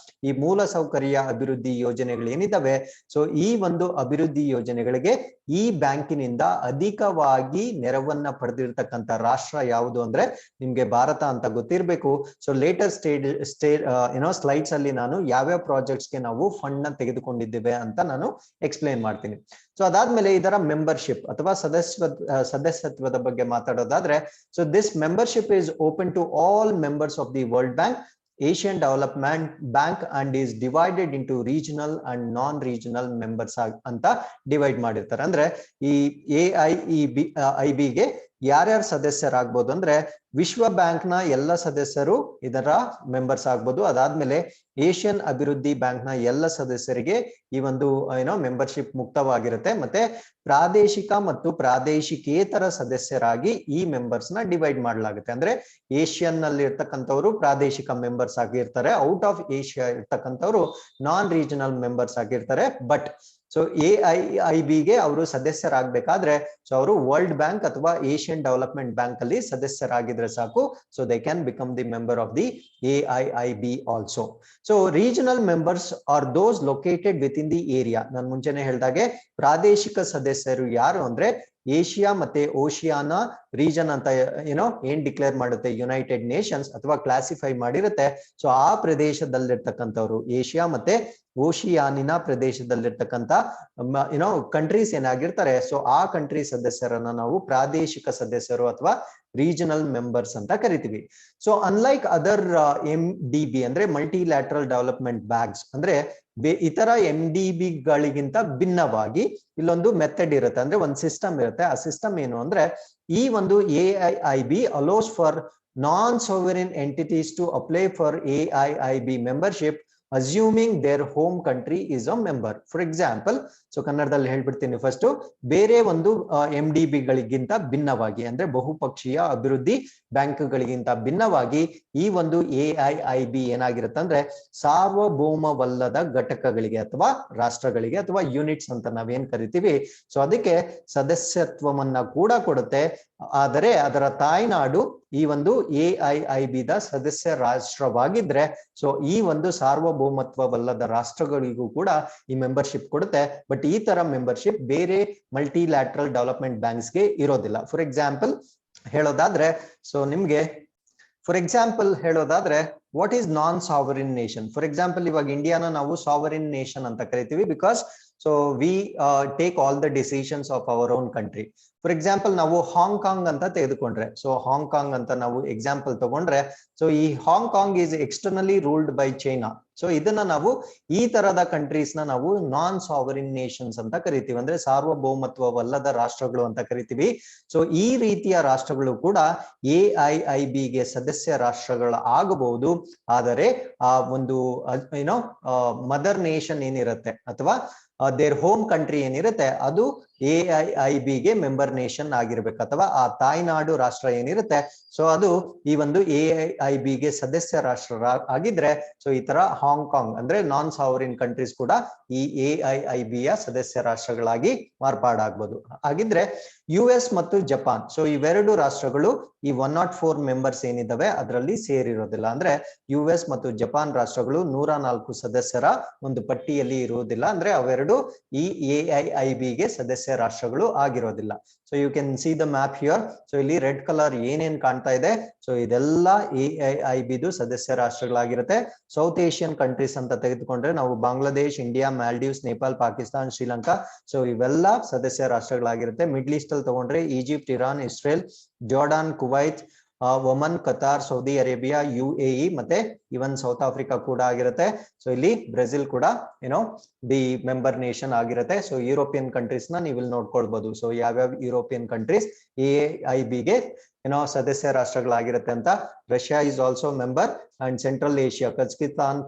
ಈ ಮೂಲ ಸೌಕರ್ಯ ಅಭಿವೃದ್ಧಿ ಯೋಜನೆಗಳು ಏನಿದಾವೆ, ಸೊ ಈ ಒಂದು ಅಭಿವೃದ್ಧಿ ಯೋಜನೆಗಳಿಗೆ ಈ ಬ್ಯಾಂಕಿನಿಂದ ಅಧಿಕವಾಗಿ ನೆರವನ್ನ ಪಡೆದಿರ್ತಕ್ಕಂಥ ರಾಷ್ಟ್ರ ಯಾವುದು ಅಂದ್ರೆ ನಿಮ್ಗೆ ಭಾರತ ಅಂತ ಗೊತ್ತಿರಬೇಕು. ಸೊ ಲೇಟರ್ ಸ್ಲೈಡ್ಸ್ ಅಲ್ಲಿ ನಾನು ಯಾವ್ಯಾವ ಪ್ರಾಜೆಕ್ಟ್ಸ್ ಗೆ ನಾವು ಫಂಡ್ ನ ತೆಗೆದುಕೊಂಡಿದ್ದೇವೆ ಅಂತ ನಾನು ಎಕ್ಸ್ಪ್ಲೇನ್ ಮಾಡ್ತೀನಿ. ಸೊ ಅದಾದ್ಮೇಲೆ ಇದರ ಮೆಂಬರ್ಶಿಪ್ ಅಥವಾ ಸದಸ್ಯತ್ವದ ಬಗ್ಗೆ ಮಾತಾಡೋದಾದ್ರೆ, so this membership is open to all members of the World Bank, Asian Development Bank and is divided into regional and non-regional members ಅಂತ ಡಿವೈಡ್ ಮಾಡಿರ್ತಾರೆ. ಅಂದ್ರೆ ಈ AIIB ಗೆ ಯಾರ್ಯಾರು ಸದಸ್ಯರಾಗ್ಬೋದು ಅಂದ್ರೆ ವಿಶ್ವ ಬ್ಯಾಂಕ್ ನ ಎಲ್ಲ ಸದಸ್ಯರು ಇದರ ಮೆಂಬರ್ಸ್ ಆಗ್ಬೋದು. ಅದಾದ್ಮೇಲೆ ಏಷ್ಯನ್ ಅಭಿವೃದ್ಧಿ ಬ್ಯಾಂಕ್ ನ ಎಲ್ಲ ಸದಸ್ಯರಿಗೆ ಈ ಒಂದು ಮೆಂಬರ್ಶಿಪ್ ಮುಕ್ತವಾಗಿರುತ್ತೆ. ಮತ್ತೆ ಪ್ರಾದೇಶಿಕ ಮತ್ತು ಪ್ರಾದೇಶಿಕೇತರ ಸದಸ್ಯರಾಗಿ ಈ ಮೆಂಬರ್ಸ್ ನ ಡಿವೈಡ್ ಮಾಡಲಾಗುತ್ತೆ. ಅಂದ್ರೆ ಏಷ್ಯನ್ ನಲ್ಲಿ ಇರ್ತಕ್ಕಂಥವ್ರು ಪ್ರಾದೇಶಿಕ ಮೆಂಬರ್ಸ್ ಆಗಿರ್ತಾರೆ, ಔಟ್ ಆಫ್ ಏಷ್ಯಾ ಇರ್ತಕ್ಕಂಥವ್ರು ನಾನ್ ರೀಜನಲ್ ಮೆಂಬರ್ಸ್ ಆಗಿರ್ತಾರೆ. ಬಟ್ ಸೊ AIIB ಗೆ ಅವರು ಸದಸ್ಯರಾಗಬೇಕಾದ್ರೆ ಸೊ ಅವರು ವರ್ಲ್ಡ್ ಬ್ಯಾಂಕ್ ಅಥವಾ ಏಷ್ಯನ್ ಡೆವಲಪ್ಮೆಂಟ್ ಬ್ಯಾಂಕ್ ಅಲ್ಲಿ ಸದಸ್ಯರಾಗಿದ್ರೆ ಸಾಕು. So they can become the member of the AIIB also. So regional members are those located within the area. ನಾನು ಮುಂಚೆನೆ ಹೇಳ್ದಾಗೆ ಪ್ರಾದೇಶಿಕ ಸದಸ್ಯರು ಯಾರು ಅಂದ್ರೆ ಏಷ್ಯಾ ಮತ್ತೆ ಓಷಿಯಾನ ರೀಜನ್ ಅಂತ ಏನ್ ಡಿಕ್ಲೇರ್ ಮಾಡುತ್ತೆ ಯುನೈಟೆಡ್ ನೇಷನ್ಸ್ ಅಥವಾ ಕ್ಲಾಸಿಫೈ ಮಾಡಿರುತ್ತೆ. ಸೊ ಆ ಪ್ರದೇಶದಲ್ಲಿರ್ತಕ್ಕಂಥವ್ರು ಏಷ್ಯಾ ಮತ್ತೆ ಓಷಿಯಾನಿನ ಪ್ರದೇಶದಲ್ಲಿರ್ತಕ್ಕಂಥ ಕಂಟ್ರೀಸ್ ಏನಾಗಿರ್ತಾರೆ, ಸೊ ಆ ಕಂಟ್ರಿ ಸದಸ್ಯರನ್ನ ನಾವು ಪ್ರಾದೇಶಿಕ ಸದಸ್ಯರು ಅಥವಾ ರೀಜನಲ್ ಮೆಂಬರ್ಸ್ ಅಂತ ಕರಿತೀವಿ. ಸೊ ಅನ್ಲೈಕ್ ಅದರ್ MDB ಅಂದ್ರೆ ಮಲ್ಟಿಲ್ಯಾಟ್ರಲ್ ಡೆವಲಪ್ಮೆಂಟ್ ಬ್ಯಾಂಕ್ಸ್, ಅಂದ್ರೆ ಇತರ MDB ಗಳಿಗಿಂತ ಭಿನ್ನವಾಗಿ ಇಲ್ಲೊಂದು ಮೆಥಡ್ ಇರುತ್ತೆ, ಅಂದ್ರೆ ಒಂದು ಸಿಸ್ಟಮ್ ಇರುತ್ತೆ. ಆ ಸಿಸ್ಟಮ್ ಏನು ಅಂದ್ರೆ ಈ ಒಂದು AIIB allows for non sovereign entities to apply for AIIB membership assuming their home country is a member. For example, so ಕನ್ನಡದಲ್ಲಿ ಹೇಳ್ಬಿಡ್ತೀನಿ ಫಸ್ಟ್, ಬೇರೆ ಒಂದು MDB ಗಳಿಗಿಂತ ಭಿನ್ನವಾಗಿ ಅಂದ್ರೆ ಬಹುಪಕ್ಷೀಯ ಅಭಿವೃದ್ಧಿ ಬ್ಯಾಂಕ್ಗಳಿಗಿಂತ ಭಿನ್ನವಾಗಿ ಈ ಒಂದು AIIB ಏನಾಗಿರುತ್ತೆ ಅಂದ್ರೆ ಸಾರ್ವಭೌಮವಲ್ಲದ ಘಟಕಗಳಿಗೆ ಅಥವಾ ರಾಷ್ಟ್ರಗಳಿಗೆ ಅಥವಾ ಯೂನಿಟ್ಸ್ ಅಂತ ನಾವೇನ್ ಕರಿತೀವಿ, ಸೊ ಅದಕ್ಕೆ ಸದಸ್ಯತ್ವವನ್ನ ಕೂಡ ಕೊಡುತ್ತೆ. ಆದರೆ ಅದರ ತಾಯ್ನಾಡು ಈ ಒಂದು AIIB ದ ಸದಸ್ಯ ರಾಷ್ಟ್ರವಾಗಿದ್ರೆ ಸೊ ಈ ಒಂದು ಸಾರ್ವಭೌಮತ್ವವಲ್ಲದ ರಾಷ್ಟ್ರಗಳಿಗೂ ಕೂಡ ಈ ಮೆಂಬರ್ಶಿಪ್ ಕೊಡುತ್ತೆ. ಬಟ್ ಈ ತರ ಮೆಂಬರ್ಶಿಪ್ ಬೇರೆ ಮಲ್ಟಿಲ್ಯಾಟ್ರಲ್ ಡೆವಲಪ್ಮೆಂಟ್ ಬ್ಯಾಂಕ್ಸ್ ಗೆ ಇರೋದಿಲ್ಲ. ಫಾರ್ ಎಕ್ಸಾಂಪಲ್ ಹೇಳೋದಾದ್ರೆ, ಸೊ ನಿಮ್ಗೆ what is non sovereign nation? For example ಇವಾಗ ಇಂಡಿಯಾನ ನಾವು ಸಾವರಿನ್ ನೇಷನ್ ಅಂತ ಕರಿತೀವಿ because so we take all the decisions of our own country. For example ನಾವು ಹಾಂಗ್ಕಾಂಗ್ ಅಂತ ತೆಗೆದುಕೊಂಡ್ರೆ, ಸೊ ಹಾಂಗ್ಕಾಂಗ್ ಅಂತ ನಾವು ಎಕ್ಸಾಂಪಲ್ ತಗೊಂಡ್ರೆ, ಸೊ ಈ Hong Kong is externally ruled by China. So ಇದನ್ನ ನಾವು ಈ ತರದ ಕಂಟ್ರೀಸ್ ನ ನಾವು ನಾನ್ ಸಾವರಿನ್ ನೇಷನ್ಸ್ ಅಂತ ಕರಿತೀವಿ, ಅಂದ್ರೆ ಸಾರ್ವಭೌಮತ್ವವಲ್ಲದ ರಾಷ್ಟ್ರಗಳು ಅಂತ ಕರಿತೀವಿ. ಸೊ ಈ ರೀತಿಯ ರಾಷ್ಟ್ರಗಳು ಕೂಡ AIIB ಗೆ ಸದಸ್ಯ ರಾಷ್ಟ್ರಗಳು ಆಗಬಹುದು. ಆದರೆ ಆ ಒಂದು ಮದರ್ ನೇಷನ್ ಏನಿರುತ್ತೆ ಅಥವಾ ದೇರ್ ಹೋಮ್ ಕಂಟ್ರಿ ಏನಿರುತ್ತೆ ಅದು AIIB ಗೆ ಮೆಂಬರ್ ನೇಷನ್ ಆಗಿರ್ಬೇಕು, ಅಥವಾ ಆ ತಾಯ್ನಾಡು ರಾಷ್ಟ್ರ ಏನಿರುತ್ತೆ ಸೊ ಅದು ಈ ಒಂದು AIIB ಗೆ ಸದಸ್ಯ ರಾಷ್ಟ್ರ ಆಗಿದ್ರೆ ಸೊ ಈ ತರ ಹಾಂಗ್ಕಾಂಗ್ ಅಂದ್ರೆ ನಾನ್ ಸಾವರಿನ್ ಕಂಟ್ರೀಸ್ ಕೂಡ ಈ AIIB ಯ ಸದಸ್ಯ ರಾಷ್ಟ್ರಗಳಾಗಿ ಮಾರ್ಪಾಡಾಗ್ಬೋದು. ಹಾಗಿದ್ರೆ US ಮತ್ತು ಜಪಾನ್, ಸೊ ಇವೆರಡು ರಾಷ್ಟ್ರಗಳು ಈ 104 ಮೆಂಬರ್ಸ್ ಏನಿದಾವೆ ಅದರಲ್ಲಿ ಸೇರಿರೋದಿಲ್ಲ. ಅಂದ್ರೆ US ಮತ್ತು ಜಪಾನ್ ರಾಷ್ಟ್ರಗಳು 104 ಸದಸ್ಯರ ಒಂದು ಪಟ್ಟಿಯಲ್ಲಿ ಇರುವುದಿಲ್ಲ. ಅಂದ್ರೆ ಅವೆರಡು ಈ AIIB ಗೆ ಸದಸ್ಯ ಸದಸ್ಯ ರಾಷ್ಟ್ರಗಳು ಆಗಿರೋದಿಲ್ಲ. So you can see the map here. So ಇಲ್ಲಿ ರೆಡ್ ಕಲರ್ ಏನೇನ್ ಕಾಣ್ತಾ ಇದೆ, ಸೊ ಇದೆಲ್ಲ AIIB ಸದಸ್ಯ ರಾಷ್ಟ್ರಗಳಾಗಿರುತ್ತೆ. ಸೌತ್ ಏಷ್ಯನ್ ಕಂಟ್ರೀಸ್ ಅಂತ ತೆಗೆದುಕೊಂಡ್ರೆ ನಾವು ಬಾಂಗ್ಲಾದೇಶ್, ಇಂಡಿಯಾ, ಮಾಲ್ಡೀವ್ಸ್, ನೇಪಾಲ್, ಪಾಕಿಸ್ತಾನ್, ಶ್ರೀಲಂಕಾ, ಸೊ ಇವೆಲ್ಲ ಸದಸ್ಯ ರಾಷ್ಟ್ರಗಳಾಗಿರುತ್ತೆ. ಮಿಡ್ಲ್ ಈಸ್ಟ್ ಅಲ್ಲಿ ತಗೊಂಡ್ರೆ Egypt, Iran, Israel, Jordan, Kuwait, Oman, Qatar, Saudi Arabia, UAE ಮತ್ತೆ ಇವನ್ ಸೌತ್ ಆಫ್ರಿಕಾ ಕೂಡ ಆಗಿರುತ್ತೆ. ಸೊ ಇಲ್ಲಿ ಬ್ರೆಜಿಲ್ ಕೂಡ ಏನೋ ದಿ ಮೆಂಬರ್ ನೇಷನ್ ಆಗಿರುತ್ತೆ. ಸೊ ಯುರೋಪಿಯನ್ ಕಂಟ್ರೀಸ್ ನ ನೀವು ಇಲ್ಲಿ ನೋಡ್ಕೊಳ್ಬಹುದು. ಸೊ ಯಾವ್ಯಾವ ಯುರೋಪಿಯನ್ ಕಂಟ್ರೀಸ್ AIIB ಗೆ ಏನೋ ಸದಸ್ಯ ರಾಷ್ಟ್ರಗಳಾಗಿರುತ್ತೆ ಅಂತ. Russia is also member. And central Asia Kazakhstan,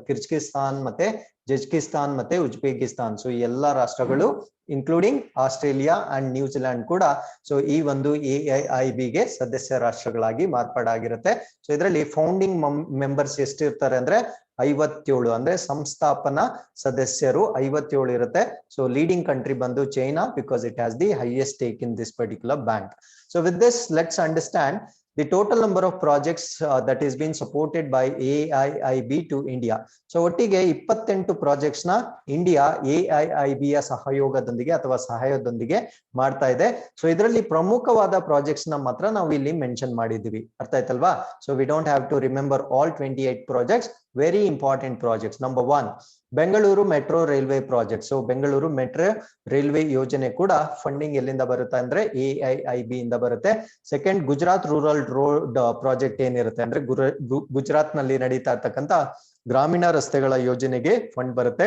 Kyrgyzstan ಮತ್ತೆ ಜಜ್ಕಿಸ್ತಾನ್ ಮತ್ತೆ ಉಜ್ಬೇಕಿಸ್ತಾನ್, ಸೊ ಈ ಎಲ್ಲಾ ರಾಷ್ಟ್ರಗಳು ಇನ್ಕ್ಲೂಡಿಂಗ್ ಆಸ್ಟ್ರೇಲಿಯಾ ಅಂಡ್ ನ್ಯೂಜಿಲೆಂಡ್ ಕೂಡ ಸೊ ಈ ಒಂದು AIIB ಗೆ ಸದಸ್ಯ ರಾಷ್ಟ್ರಗಳಾಗಿ ಮಾರ್ಪಾಡಾಗಿರುತ್ತೆ. ಸೊ ಇದರಲ್ಲಿ ಫೌಂಡಿಂಗ್ ಮೆಂಬರ್ಸ್ ಎಷ್ಟಿರ್ತಾರೆ ಅಂದ್ರೆ 57, ಅಂದ್ರೆ ಸಂಸ್ಥಾಪನಾ ಸದಸ್ಯರು 57 ಇರುತ್ತೆ. ಸೊ ಲೀಡಿಂಗ್ ಕಂಟ್ರಿ ಬಂದು China, because it has the highest stake in this particular bank. So with this, let's understand the total number of projects that is being supported by AIIB to India. So ಒಟ್ಟಿಗೆ 28 projects ನ India AIIB ಯ ಸಹಯೋಗದೊಂದಿಗೆ ಅಥವಾ ಸಹಾಯದೊಂದಿಗೆ ಮಾಡ್ತಾ ಇದೆ. So ಇದರಲ್ಲಿ ಪ್ರಮುಖವಾದ projects ನ ಮಾತ್ರ ನಾವು ಇಲ್ಲಿ ಮೆನ್ಷನ್ ಮಾಡಿದ್ದೀವಿ. ಅರ್ಥ ಆಯ್ತಲ್ವಾ? So we don't have to remember all 28 projects. Very important projects. Number 1, Bengaluru metro railway project. So Bengaluru metro railway ಯೋಜನೆ ಕೂಡ ಫಂಡಿಂಗ್ ಎಲ್ಲಿಂದ ಬರುತ್ತೆ ಅಂದ್ರೆ AIIB ಇಂದ ಬರುತ್ತೆ. Second, Gujarat rural road project ಏನಿರುತ್ತೆ ಅಂದ್ರೆ ಗುಜರಾತ್ ನಲ್ಲಿ ನಡೀತಾ ಇರ್ತಕ್ಕಂತ ಗ್ರಾಮೀಣ ರಸ್ತೆಗಳ ಯೋಜನೆಗೆ ಫಂಡ್ ಬರುತ್ತೆ.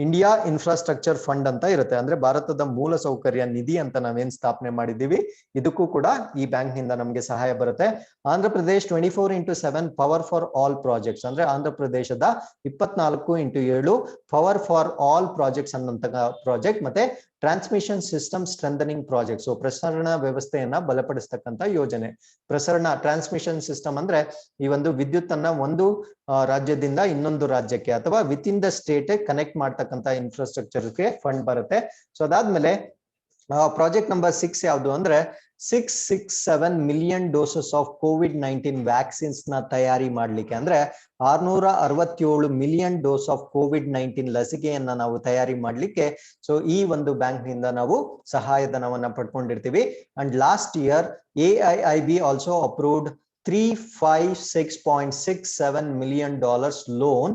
ಇಂಡಿಯಾ ಇನ್ಫ್ರಾಸ್ಟ್ರಕ್ಚರ್ ಫಂಡ್ ಅಂತ ಇರುತ್ತೆ, ಅಂದ್ರೆ ಭಾರತದ ಮೂಲ ಸೌಕರ್ಯ ನಿಧಿ ಅಂತ ನಾವೇನ್ ಸ್ಥಾಪನೆ ಮಾಡಿದ್ದೀವಿ, ಇದಕ್ಕೂ ಕೂಡ ಈ ಬ್ಯಾಂಕ್ ನಿಂದ ನಮಗೆ ಸಹಾಯ ಬರುತ್ತೆ. Andhra Pradesh 24x7 power for all projects, ಅಂದ್ರೆ ಆಂಧ್ರ ಪ್ರದೇಶದ 24x7 power for all projects ಅನ್ನೋಂತ ಪ್ರಾಜೆಕ್ಟ್. ಮತ್ತೆ transmission system strengthening project. So ಪ್ರಸರಣ ವ್ಯವಸ್ಥೆಯನ್ನ ಬಲಪಡಿಸ್ತಕ್ಕಂತ ಯೋಜನೆ. ಟ್ರಾನ್ಸ್ಮಿಷನ್ ಸಿಸ್ಟಮ್ ಅಂದ್ರೆ ಈ ಒಂದು ವಿದ್ಯುತ್ ಅನ್ನ ಒಂದು ರಾಜ್ಯದಿಂದ ಇನ್ನೊಂದು ರಾಜ್ಯಕ್ಕೆ ಅಥವಾ within the state connect ಮಾಡ್ತಕ್ಕಂತ ಇನ್ಫ್ರಾಸ್ಟ್ರಕ್ಚರ್ಗೆ ಫಂಡ್ ಬರುತ್ತೆ. ಸೊ ಅದಾದ್ಮೇಲೆ ಪ್ರಾಜೆಕ್ಟ್ ನಂಬರ್ 6 ಯಾವುದು ಅಂದ್ರೆ 667 million doses of COVID-19 vaccines ನ ತಯಾರಿ ಮಾಡ್ಲಿಕ್ಕೆ, ಅಂದ್ರೆ 667 ಮಿಲಿಯನ್ ಡೋಸ್ ಆಫ್ COVID-19 ಲಸಿಕೆಯನ್ನ ನಾವು ತಯಾರಿ ಮಾಡ್ಲಿಕ್ಕೆ ಸೊ ಈ ಒಂದು ಬ್ಯಾಂಕ್ ನಿಂದ ನಾವು ಸಹಾಯಧನವನ್ನ ಪಡ್ಕೊಂಡಿರ್ತೀವಿ. And last year AIIB also approved $356.67 million loan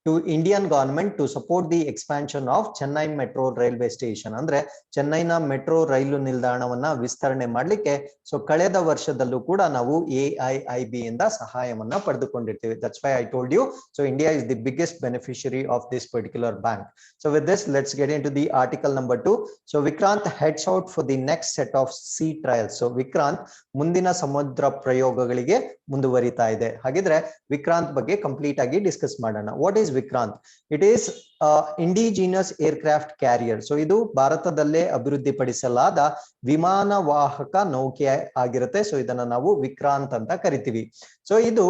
to Indian government to support the expansion of Chennai Metro Railway Station. ಅಂದ್ರೆ ಚೆನ್ನೈನ ಮೆಟ್ರೋ ರೈಲು ನಿಲ್ದಾಣವನ್ನ ವಿಸ್ತರಣೆ ಮಾಡ್ಲಿಕ್ಕೆ ಸೊ ಕಳೆದ ವರ್ಷದಲ್ಲೂ ಕೂಡ ನಾವು AIIB ಇಂದ ಸಹಾಯವನ್ನ ಪಡೆದುಕೊಂಡಿರ್ತೀವಿ. That's why I told you. So India is the biggest beneficiary of this particular bank. So with this, let's get into the article number 2. So Vikrant heads out for the next set of sea trials. So Vikrant ಮುಂದಿನ ಸಮುದ್ರ ಪ್ರಯೋಗಗಳಿಗೆ ಮುಂದುವರಿತಾ ಇದೆ. ಹಾಗಿದ್ರೆ ವಿಕ್ರಾಂತ್ ಬಗ್ಗೆ complete ಆಗಿ discuss ಮಾಡೋಣ. What is Vikrant? It is indigenous aircraft carrier. So ಇದು ಭಾರತದಲ್ಲೇ ಅಭಿವೃದ್ಧಿಪಡಿಸಲಾದ ವಿಮಾನ ವಾಹಕ ನೌಕೆ ಆಗಿರುತ್ತೆ. ಸೊ ಇದನ್ನ ನಾವು ವಿಕ್ರಾಂತ್ ಅಂತ ಕರಿತೀವಿ. ಸೊ ಇದು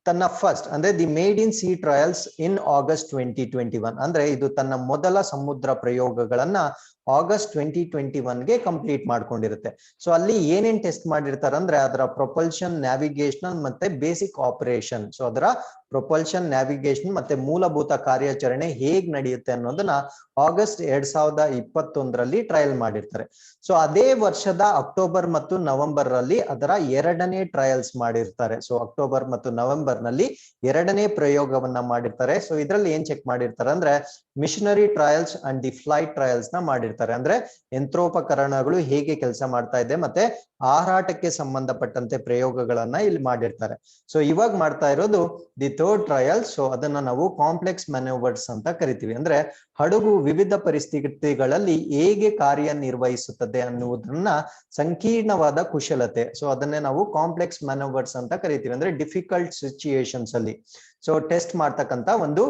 ತನ್ನ ಫಸ್ಟ್ ಅಂದ್ರೆ the made in C trials in August 2021, ಅಂದ್ರೆ ಇದು ತನ್ನ ಮೊದಲ ಸಮುದ್ರ ಪ್ರಯೋಗಗಳನ್ನ ಆಗಸ್ಟ್ 2021 ಗೆ ಕಂಪ್ಲೀಟ್ ಮಾಡ್ಕೊಂಡಿರುತ್ತೆ. ಸೊ ಅಲ್ಲಿ ಏನೇನ್ ಟೆಸ್ಟ್ ಮಾಡಿರ್ತಾರೆ ಅಂದ್ರೆ ಅದರ ಪ್ರೊಪಲ್ಷನ್, ನ್ಯಾವಿಗೇಷನಲ್ ಮತ್ತೆ ಬೇಸಿಕ್ ಆಪರೇಷನ್. ಸೊ ಅದರ ಪ್ರೊಪಲ್ಷನ್, ನ್ಯಾವಿಗೇಷನ್ ಮತ್ತೆ ಮೂಲಭೂತ ಕಾರ್ಯಾಚರಣೆ ಹೇಗ್ ನಡೆಯುತ್ತೆ ಅನ್ನೋದನ್ನ ಆಗಸ್ಟ್ 2021ರಲ್ಲಿ ಟ್ರಯಲ್ ಮಾಡಿರ್ತಾರೆ. ಸೊ ಅದೇ ವರ್ಷದ ಅಕ್ಟೋಬರ್ ಮತ್ತು ನವೆಂಬರ್ ರಲ್ಲಿ ಅದರ ಎರಡನೇ ಟ್ರಯಲ್ಸ್ ಮಾಡಿರ್ತಾರೆ. ಸೊ ಅಕ್ಟೋಬರ್ ಮತ್ತು ನವೆಂಬರ್ ನಲ್ಲಿ ಎರಡನೇ ಪ್ರಯೋಗವನ್ನ ಮಾಡಿರ್ತಾರೆ. ಸೊ ಇದರಲ್ಲಿ ಏನ್ ಚೆಕ್ ಮಾಡಿರ್ತಾರೆ ಅಂದ್ರೆ machinery trials and the flight trials ನ ಮಾಡಿರ್ತಾರೆ. ಅಂದ್ರೆ ಯಂತ್ರೋಪಕರಣಗಳು ಹೇಗೆ ಕೆಲಸ ಮಾಡ್ತಾ ಇದೆ ಮತ್ತೆ ಹಾರಾಟಕ್ಕೆ ಸಂಬಂಧಪಟ್ಟಂತೆ ಪ್ರಯೋಗಗಳನ್ನ ಇಲ್ಲಿ ಮಾಡಿರ್ತಾರೆ. ಸೊ ಇವಾಗ ಮಾಡ್ತಾ ಇರೋದು ದಿ ಥರ್ಡ್ ಟ್ರಯಲ್. ಸೊ ಅದನ್ನ ನಾವು ಕಾಂಪ್ಲೆಕ್ಸ್ ಮ್ಯಾನೋವರ್ಸ್ ಅಂತ ಕರಿತೀವಿ. ಅಂದ್ರೆ ಹಡಗು ವಿವಿಧ ಪರಿಸ್ಥಿತಿಗಳಲ್ಲಿ ಹೇಗೆ ಕಾರ್ಯನಿರ್ವಹಿಸುತ್ತದೆ ಅನ್ನುವುದನ್ನ ಸಂಕೀರ್ಣವಾದ ಕುಶಲತೆ. ಸೊ ಅದನ್ನೇ ನಾವು ಕಾಂಪ್ಲೆಕ್ಸ್ ಮ್ಯಾನೋವರ್ಸ್ ಅಂತ ಕರಿತೀವಿ. ಅಂದ್ರೆ ಡಿಫಿಕಲ್ಟ್ ಸಿಚುಯೇಷನ್ಸ್ ಅಲ್ಲಿ ಸೊ ಟೆಸ್ಟ್ ಮಾಡ್ತಕ್ಕಂತ ಒಂದು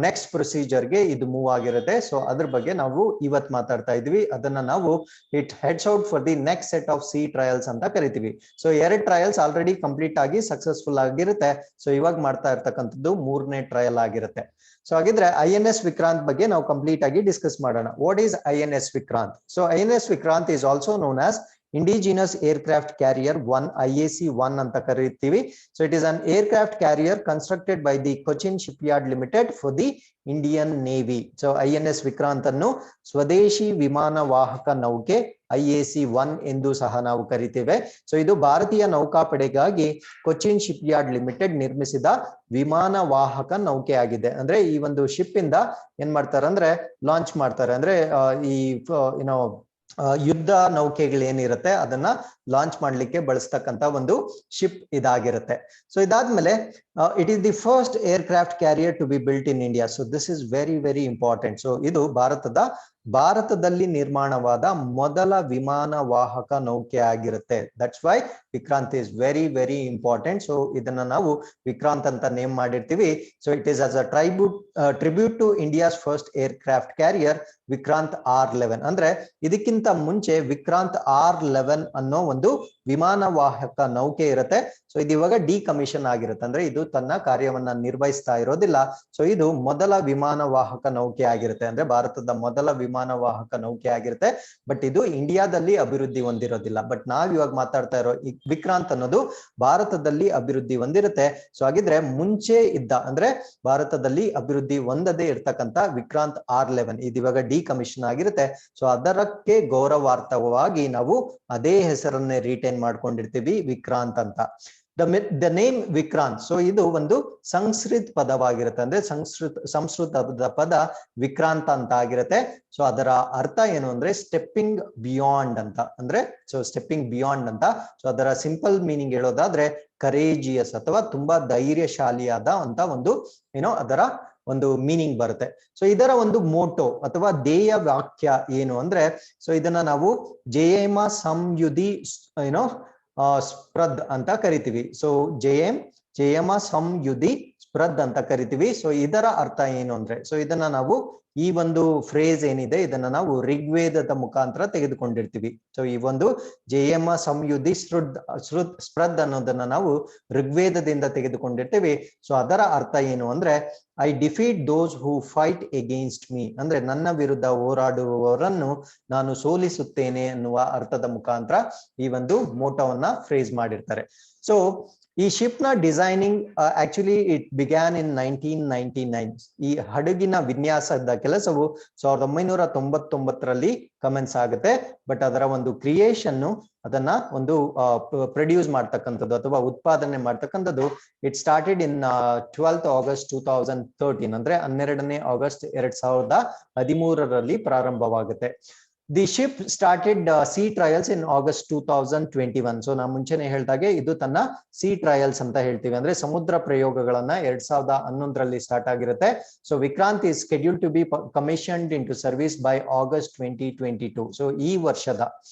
ನೆಕ್ಸ್ಟ್ ಪ್ರೊಸೀಜರ್ಗೆ ಇದು ಮೂವ್ ಆಗಿರುತ್ತೆ. ಸೊ ಅದ್ರ ಬಗ್ಗೆ ನಾವು ಇವತ್ತು ಮಾತಾಡ್ತಾ ಇದ್ವಿ. ಅದನ್ನ ನಾವು it heads out for the next set of C trials ಅಂತ ಕರಿತೀವಿ. ಸೊ 2 ಟ್ರಯಲ್ಸ್ ಆಲ್ರೆಡಿ ಕಂಪ್ಲೀಟ್ ಆಗಿ ಸಕ್ಸಸ್ಫುಲ್ ಆಗಿರುತ್ತೆ. ಸೊ ಇವಾಗ ಮಾಡ್ತಾ ಇರ್ತಕ್ಕಂಥದ್ದು 3ನೇ ಟ್ರಯಲ್ ಆಗಿರುತ್ತೆ. ಸೊ ಹಾಗಿದ್ರೆ INS ವಿಕ್ರಾಂತ್ ಬಗ್ಗೆ ನಾವು ಕಂಪ್ಲೀಟ್ ಆಗಿ ಡಿಸ್ಕಸ್ ಮಾಡೋಣ. What is INS Vikrant? So INS Vikrant is also known as indigenous aircraft carrier 1 IAC-1 ಅಂತ ಕರೀತೀವಿ. So it is an aircraft carrier constructed by the Cochin ship yard limited for the Indian navy. So INS Vikrant ಅನ್ನು ಸ್ವದೇಶಿ ವಿಮಾನ ವಾಹಕ ನೌಕೆ IAC-1 ಎಂದು ಸಹ ನಾವು ಕರಿತೇವೆ. ಸೊ ಇದು ಭಾರತೀಯ ನೌಕಾಪಡೆಗಾಗಿ ಕೊಚಿನ್ ಶಿಪ್ ಯಾರ್ಡ್ ಲಿಮಿಟೆಡ್ ನಿರ್ಮಿಸಿದ ವಿಮಾನ ವಾಹಕ ನೌಕೆ ಆಗಿದೆ. ಅಂದ್ರೆ ಈ ಒಂದು ಶಿಪ್ ಇಂದ ಏನ್ ಮಾಡ್ತಾರೆ ಅಂದ್ರೆ ಲಾಂಚ್ ಮಾಡ್ತಾರೆ, ಅಂದ್ರೆ ಈ ಏನೋ ಯುದ್ಧ ನೌಕೆಗಳೇನಿರುತ್ತೆ ಅದನ್ನ ಲಾಂಚ್ ಮಾಡ್ಲಿಕ್ಕೆ ಬಳಸ್ತಕ್ಕಂತ ಒಂದು ಶಿಪ್ ಇದಾಗಿರುತ್ತೆ. ಸೊ ಇದಾದ್ಮೇಲೆ it is the first aircraft carrier to be built in India. So this is very very important. So ಇದು ಭಾರತದಲ್ಲಿ ನಿರ್ಮಾಣವಾದ ಮೊದಲ ವಿಮಾನ ವಾಹಕ ನೌಕೆ ಆಗಿರುತ್ತೆ. That's why Vikrant is very very important. So ಇದನ್ನ ನಾವು ವಿಕ್ರಾಂತ್ ಅಂತ ನೇಮ್ ಮಾಡಿರ್ತೀವಿ. So it is as a tribute to India's first aircraft carrier Vikrant R11. ಅಂದ್ರೆ ಇದಕ್ಕಿಂತ ಮುಂಚೆ ವಿಕ್ರಾಂತ್ R11 ಅನ್ನೋ ಒಂದು ವಿಮಾನ ವಾಹಕ ನೌಕೆ ಇರುತ್ತೆ. ಸೊ ಇದು ಇವಾಗ ಡಿಕಮಿಷನ್ ಆಗಿರುತ್ತೆ, ಅಂದ್ರೆ ಇದು ತನ್ನ ಕಾರ್ಯವನ್ನ ನಿರ್ವಹಿಸ್ತಾ ಇರೋದಿಲ್ಲ. ಸೊ ಇದು ಮೊದಲ ವಿಮಾನ ವಾಹಕ ನೌಕೆ ಆಗಿರುತ್ತೆ, ಅಂದ್ರೆ ಭಾರತದ ಮೊದಲ ವಿಮಾನ ವಾಹಕ ನೌಕೆ ಆಗಿರುತ್ತೆ. ಬಟ್ ಇದು ಇಂಡಿಯಾದಲ್ಲಿ ಅಭಿವೃದ್ಧಿ ಹೊಂದಿರೋದಿಲ್ಲ. ಬಟ್ ನಾವ್ ಇವಾಗ ಮಾತಾಡ್ತಾ ಇರೋ ಈ ವಿಕ್ರಾಂತ್ ಅನ್ನೋದು ಭಾರತದಲ್ಲಿ ಅಭಿವೃದ್ಧಿ ಹೊಂದಿರುತ್ತೆ. ಸೊ ಹಾಗಿದ್ರೆ ಮುಂಚೆ ಇದ್ದ, ಅಂದ್ರೆ ಭಾರತದಲ್ಲಿ ಅಭಿವೃದ್ಧಿ ಹೊಂದದೇ ಇರ್ತಕ್ಕಂತ ವಿಕ್ರಾಂತ್ R11 ಇದು ಇವಾಗ ಡಿಕಮಿಷನ್ ಆಗಿರುತ್ತೆ. ಸೊ ಅದರಕ್ಕೆ ಗೌರವಾರ್ಥವಾಗಿ ನಾವು ಅದೇ ಹೆಸರನ್ನೇ ರಿಟೈನ್ ಮಾಡ್ಕೊಂಡಿರ್ತೀವಿ, ವಿಕ್ರಾಂತ್ ಅಂತ. ದ ನೇಮ್ ವಿಕ್ರಾಂತ್, ಸೊ ಇದು ಒಂದು ಸಂಸ್ಕೃತ ಪದವಾಗಿರುತ್ತೆ, ಅಂದ್ರೆ ಸಂಸ್ಕೃತದ ಪದ ವಿಕ್ರಾಂತ ಅಂತ ಆಗಿರುತ್ತೆ. ಸೊ ಅದರ ಅರ್ಥ ಏನು ಅಂದ್ರೆ ಸ್ಟೆಪ್ಪಿಂಗ್ ಬಿಯಾಂಡ್ ಅಂತ, ಅಂದ್ರೆ ಸೊ ಸ್ಟೆಪ್ಪಿಂಗ್ ಬಿಯಾಂಡ್ ಅಂತ. ಸೊ ಅದರ ಸಿಂಪಲ್ ಮೀನಿಂಗ್ ಹೇಳೋದಾದ್ರೆ ಕರೇಜಿಯಸ್ ಅಥವಾ ತುಂಬಾ ಧೈರ್ಯಶಾಲಿಯಾದ ಅಂತ ಒಂದು ಅದರ ಒಂದು ಮೀನಿಂಗ್ ಬರುತ್ತೆ. ಸೊ ಇದರ ಒಂದು ಮೋಟೋ ಅಥವಾ ಧ್ಯೇಯ ವಾಕ್ಯ ಏನು ಅಂದ್ರೆ, ಸೊ ಇದನ್ನ ನಾವು ಜಯಮ ಸಂಯುಧಿ ಸ್ಪ್ರದ್ ಅಂತ ಕರಿತೀವಿ. ಸೊ ಜಯಮ ಸಂಯುಧಿ ಸ್ಪ್ರದ್ ಅಂತ ಕರಿತೀವಿ. ಸೊ ಇದರ ಅರ್ಥ ಏನು ಅಂದ್ರೆ, ಸೊ ಇದನ್ನ ನಾವು ಈ ಒಂದು ಫ್ರೇಸ್ ಏನಿದೆ ಇದನ್ನ ನಾವು ಋಗ್ವೇದದ ಮುಖಾಂತರ ತೆಗೆದುಕೊಂಡಿರ್ತೀವಿ. ಸೊ ಈ ಒಂದು ಜಯಮ ಸಂಯುಧಿ ಸ್ಪ್ರದ್ ಅನ್ನೋದನ್ನ ನಾವು ಋಗ್ವೇದದಿಂದ ತೆಗೆದುಕೊಂಡಿರ್ತೀವಿ. ಸೊ ಅದರ ಅರ್ಥ ಏನು ಅಂದ್ರೆ I defeat those who fight against me, ಅಂದ್ರೆ ನನ್ನ ವಿರುದ್ಧ ಹೋರಾಡುವವರನ್ನು ನಾನು ಸೋಲಿಸುತ್ತೇನೆ ಅನ್ನುವ ಅರ್ಥದ ಮುಖಾಂತರ ಈ ಒಂದು ಮೋಟೋವನ್ನ ಫ್ರೇಸ್ ಮಾಡಿರ್ತಾರೆ. ಸೊ ಈ ಶಿಪ್ ನ ಡಿಸೈನಿಂಗ್ ಆಕ್ಚುಲಿ ಇಟ್ ಬಿಗ್ಯಾನ್ ಇನ್ 1999. ಈ ಹಡಗಿನ ವಿನ್ಯಾಸದ ಕೆಲಸವು 1999ರಲ್ಲಿ ಕಮೆನ್ಸ್ ಆಗುತ್ತೆ. ಬಟ್ ಅದರ ಒಂದು ಕ್ರಿಯೇಷನ್ ಅದನ್ನ ಒಂದು ಪ್ರೊಡ್ಯೂಸ್ ಮಾಡ್ತಕ್ಕಂಥದ್ದು ಅಥವಾ ಉತ್ಪಾದನೆ ಮಾಡ್ತಕ್ಕಂಥದ್ದು it started in 12th August 2013, ಅಂದ್ರೆ 12ನೇ ಆಗಸ್ಟ್ 2013ರಲ್ಲಿ ಪ್ರಾರಂಭವಾಗುತ್ತೆ. The ship started sea trials in August 2021. So ನಾ ಮುಂಚೆನೆ ಹೇಳ್ದಾಗೆ ಇದು ತನ್ನ sea trials ಅಂತ ಹೇಳ್ತೀವಿ, ಅಂದ್ರೆ ಸಮುದ್ರ ಪ್ರಯೋಗಗಳನ್ನ 2011ರಲ್ಲಿ ಸ್ಟಾರ್ಟ್ ಆಗಿರುತ್ತೆ. So Vikrant is scheduled to be commissioned into service by August 2022. So ಈ ವರ್ಷದ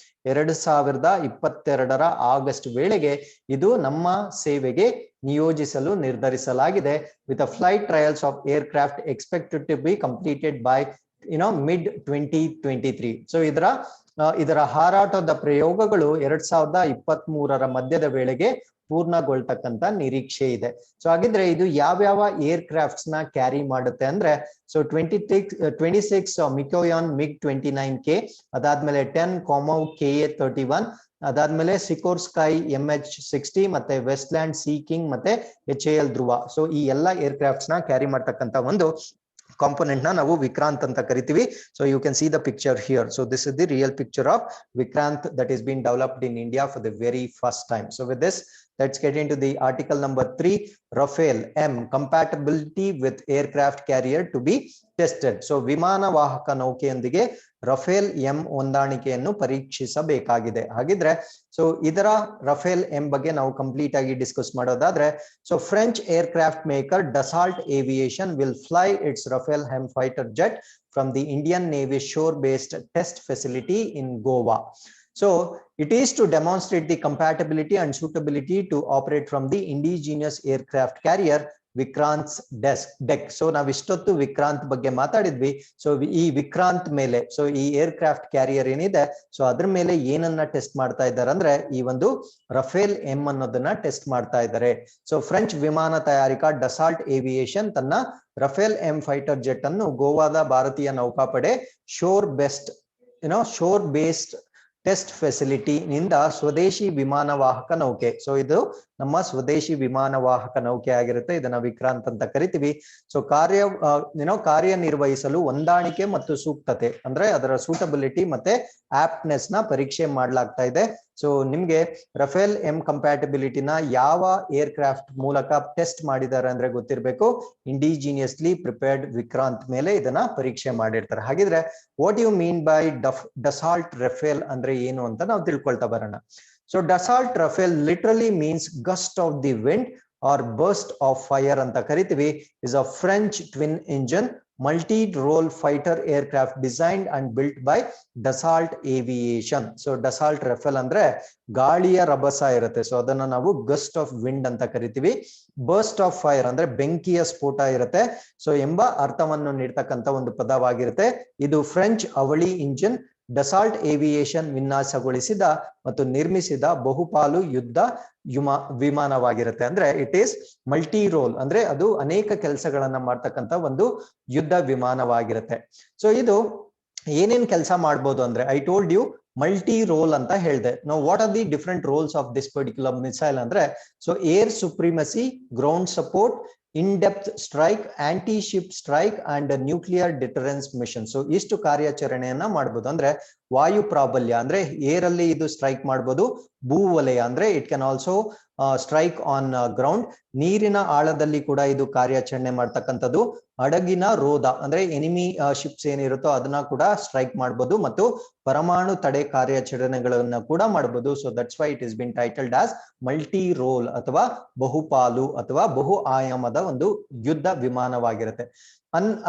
2022ರ ಆಗಸ್ಟ್ ವೇಳೆಗೆ ಇದು ನಮ್ಮ ಸೇವೆಗೆ ನಿಯೋಜಿಸಲು ನಿರ್ಧರಿಸಲಾಗಿದೆ. With a flight trials of aircraft expected to be completed by mid 2023. So ಇದರ ಹಾರಾಟದ ಪ್ರಯೋಗಗಳು 2023ರ ಮಧ್ಯದ ವೇಳೆಗೆ ಪೂರ್ಣಗೊಳ್ತಕ್ಕಂತ ನಿರೀಕ್ಷೆ ಇದೆ. ಸೊ ಹಾಗಿದ್ರೆ ಇದು ಯಾವ್ಯಾವ ಏರ್ಕ್ರಾಫ್ಟ್ಸ್ ನ ಕ್ಯಾರಿ ಮಾಡುತ್ತೆ ಅಂದ್ರೆ, ಸೊ 26 ಮಿಕೋಯಾನ್ MiG-29K, ಅದಾದ್ಮೇಲೆ 10 Comau KA-31, ಅದಾದ್ಮೇಲೆ ಸಿಕೋರ್ಸ್ಕೈ MH-60 ಮತ್ತೆ ವೆಸ್ಟ್ಲ್ಯಾಂಡ್ ಸೀ ಕಿಂಗ್ ಮತ್ತೆ HAL ಧ್ರುವ. ಸೊ ಈ ಎಲ್ಲಾ ಏರ್ಕ್ರಾಫ್ಟ್ಸ್ ನ ಕ್ಯಾರಿ ಮಾಡ್ತಕ್ಕಂತ ಒಂದು ಕಾಂಪೊನೆಂಟ್ ನ ನಾವು ವಿಕ್ರಾಂತ್ ಅಂತ ಕರಿತೀವಿ. So you can see the picture here. So this is the real picture of Vikrant that is been developed in India for the very first time. So with this let's get into the article number 3, Rafale M compatibility with aircraft carrier to be tested. So ವಿಮಾನ ವಾಹಕ ನೌಕೆಯೊಂದಿಗೆ Rafale M ಹೊಂದಾಣಿಕೆಯನ್ನು ಪರೀಕ್ಷಿಸಬೇಕಾಗಿದೆ. ಹಾಗಿದ್ರೆ so ಇದರ Rafale M ಬಗ್ಗೆ ನಾವು complete ಆಗಿ discuss ಮಾಡೋದಾದ್ರೆ, so French aircraft maker Dassault aviation will fly it's Rafale M fighter jet from the Indian navy sure based test facility in Goa. So it is to demonstrate the compatibility and suitability to operate from the indigenous aircraft carrier Vikrant deck. So ನಾವ್ ಇಷ್ಟೊತ್ತು ವಿಕ್ರಾಂತ್ ಬಗ್ಗೆ ಮಾತಾಡಿದ್ವಿ. So ಈ ವಿಕ್ರಾಂತ್ ಮೇಲೆ, so ಈ aircraft carrier ಏನಿದೆ, so ಅದ್ರ ಮೇಲೆ ಏನನ್ನ ಟೆಸ್ಟ್ ಮಾಡ್ತಾ ಇದ್ದಾರೆ ಅಂದ್ರೆ ಈ ಒಂದು ರಫೇಲ್ ಎಂ ಅನ್ನೋದನ್ನ ಟೆಸ್ಟ್ ಮಾಡ್ತಾ ಇದ್ದಾರೆ. ಸೊ ಫ್ರೆಂಚ್ ವಿಮಾನ ತಯಾರಿಕಾ ಡಸಾಲ್ಟ್ ಏವಿಯೇಷನ್ ತನ್ನ ರಫೇಲ್ ಎಂ ಫೈಟರ್ ಜೆಟ್ ಅನ್ನು ಗೋವಾದ ಭಾರತೀಯ ನೌಕಾಪಡೆ ಶೋರ್ ಬೇಸ್ಡ್ ಟೆಸ್ಟ್ ಫೆಸಿಲಿಟಿ ನಿಂದ ಸ್ವದೇಶಿ ವಿಮಾನವಾಹಕ ನೌಕೆ. ಸೊ ಇದು ನಮ್ಮ ಸ್ವದೇಶಿ ವಿಮಾನವಾಹಕ ನೌಕೆ ಆಗಿರುತ್ತೆ, ಇದನ್ನ ವಿಕ್ರಾಂತ್ ಅಂತ ಕರಿತೀವಿ. ಸೊ ಕಾರ್ಯನಿರ್ವಹಿಸಲು ಹೊಂದಾಣಿಕೆ ಮತ್ತು ಸೂಕ್ತತೆ ಅಂದ್ರೆ ಅದರ ಸೂಟಬಿಲಿಟಿ ಮತ್ತೆ ಆಪ್ಟ್ನೆಸ್ ನ ಪರೀಕ್ಷೆ ಮಾಡಲಾಗ್ತಾ ಇದೆ. ಸೊ ನಿಮ್ಗೆ ರಫೇಲ್ ಎಂ ಕಂಪ್ಯಾಟಿಬಿಲಿಟಿನ ಯಾವ ಏರ್ ಕ್ರಾಫ್ಟ್ ಮೂಲಕ ಟೆಸ್ಟ್ ಮಾಡಿದ್ದಾರೆ ಅಂದ್ರೆ ಗೊತ್ತಿರಬೇಕು, ಇಂಡಿಜಿನಿಯಸ್ಲಿ ಪ್ರಿಪೇರ್ಡ್ ವಿಕ್ರಾಂತ್ ಮೇಲೆ ಇದನ್ನ ಪರೀಕ್ಷೆ ಮಾಡಿರ್ತಾರೆ. ಹಾಗಿದ್ರೆ what you mean by Dassault Rafale ಅಂದ್ರೆ ಏನು ಅಂತ ನಾವು ತಿಳ್ಕೊಳ್ತಾ ಬರೋಣ. So Dassault Rafale literally means gust of the wind or burst of fire ಅಂತ ಕರಿತೀವಿ. Is a French twin engine multi-role fighter aircraft designed and built by Dassault Aviation. So Dassault Rafale ಅಂದ್ರೆ ಗಾಳಿಯ ರಭಸ ಇರುತ್ತೆ, ಸೊ ಅದನ್ನ ನಾವು gust of wind ಅಂತ ಕರಿತೀವಿ. Burst of fire ಅಂದ್ರೆ ಬೆಂಕಿಯ ಸ್ಫೋಟ ಇರುತ್ತೆ, ಸೊ ಎಂಬ ಅರ್ಥವನ್ನು ನೀಡ್ತಕ್ಕಂತ ಒಂದು ಪದವಾಗಿರುತ್ತೆ. ಇದು ಫ್ರೆಂಚ್ ಅವಳಿ ಇಂಜಿನ್ ಡಸಾಲ್ಟ್ ಏವಿಯೇಷನ್ ವಿನ್ಯಾಸಗೊಳಿಸಿದ ಮತ್ತು ನಿರ್ಮಿಸಿದ ಬಹುಪಾಲು ಯುದ್ಧ ವಿಮಾನವಾಗಿರುತ್ತೆ. ಅಂದ್ರೆ ಇಟ್ ಈಸ್ ಮಲ್ಟಿ ರೋಲ್ ಅಂದ್ರೆ ಅದು ಅನೇಕ ಕೆಲಸಗಳನ್ನ ಮಾಡ್ತಕ್ಕಂತ ಒಂದು ಯುದ್ಧ ವಿಮಾನವಾಗಿರುತ್ತೆ. ಸೊ ಇದು ಏನೇನ್ ಕೆಲಸ ಮಾಡ್ಬೋದು ಅಂದ್ರೆ I told you multi role ಅಂತ ಹೇಳಿದೆ. ನಾವು what are the different roles of this particular missile ಅಂದ್ರೆ so air supremacy, ground support, in depth strike, anti ship strike and nuclear deterrence mission. So ಇಷ್ಟು ಕಾರ್ಯಾಚರಣೆಯನ್ನ ಮಾಡಬಹುದು. ಅಂದ್ರೆ ವಾಯು ಪ್ರಾಬಲ್ಯ ಅಂದ್ರೆ ಏರ್ ಅಲ್ಲಿ ಇದು ಸ್ಟ್ರೈಕ್ ಮಾಡಬಹುದು, ಭೂ ವಲಯ ಅಂದ್ರೆ it can also strike on ground, ನೀರಿನ ಆಳದಲ್ಲಿ ಕೂಡ ಇದು ಕಾರ್ಯಾಚರಣೆ ಮಾಡ್ತಕ್ಕಂಥದ್ದು, ಹಡಗಿನ ರೋಧ ಅಂದ್ರೆ ಎನಿಮಿ ಶಿಪ್ಸ್ ಏನಿರುತ್ತೋ ಅದನ್ನ ಕೂಡ ಸ್ಟ್ರೈಕ್ ಮಾಡಬಹುದು, ಮತ್ತು ಪರಮಾಣು ತಡೆ ಕಾರ್ಯಾಚರಣೆಗಳನ್ನ ಕೂಡ ಮಾಡಬಹುದು. So that's why it is been titled as multi role ಅಥವಾ ಬಹುಪಾಲು ಅಥವಾ ಬಹು ಆಯಾಮದ ಒಂದು ಯುದ್ಧ ವಿಮಾನವಾಗಿರುತ್ತೆ.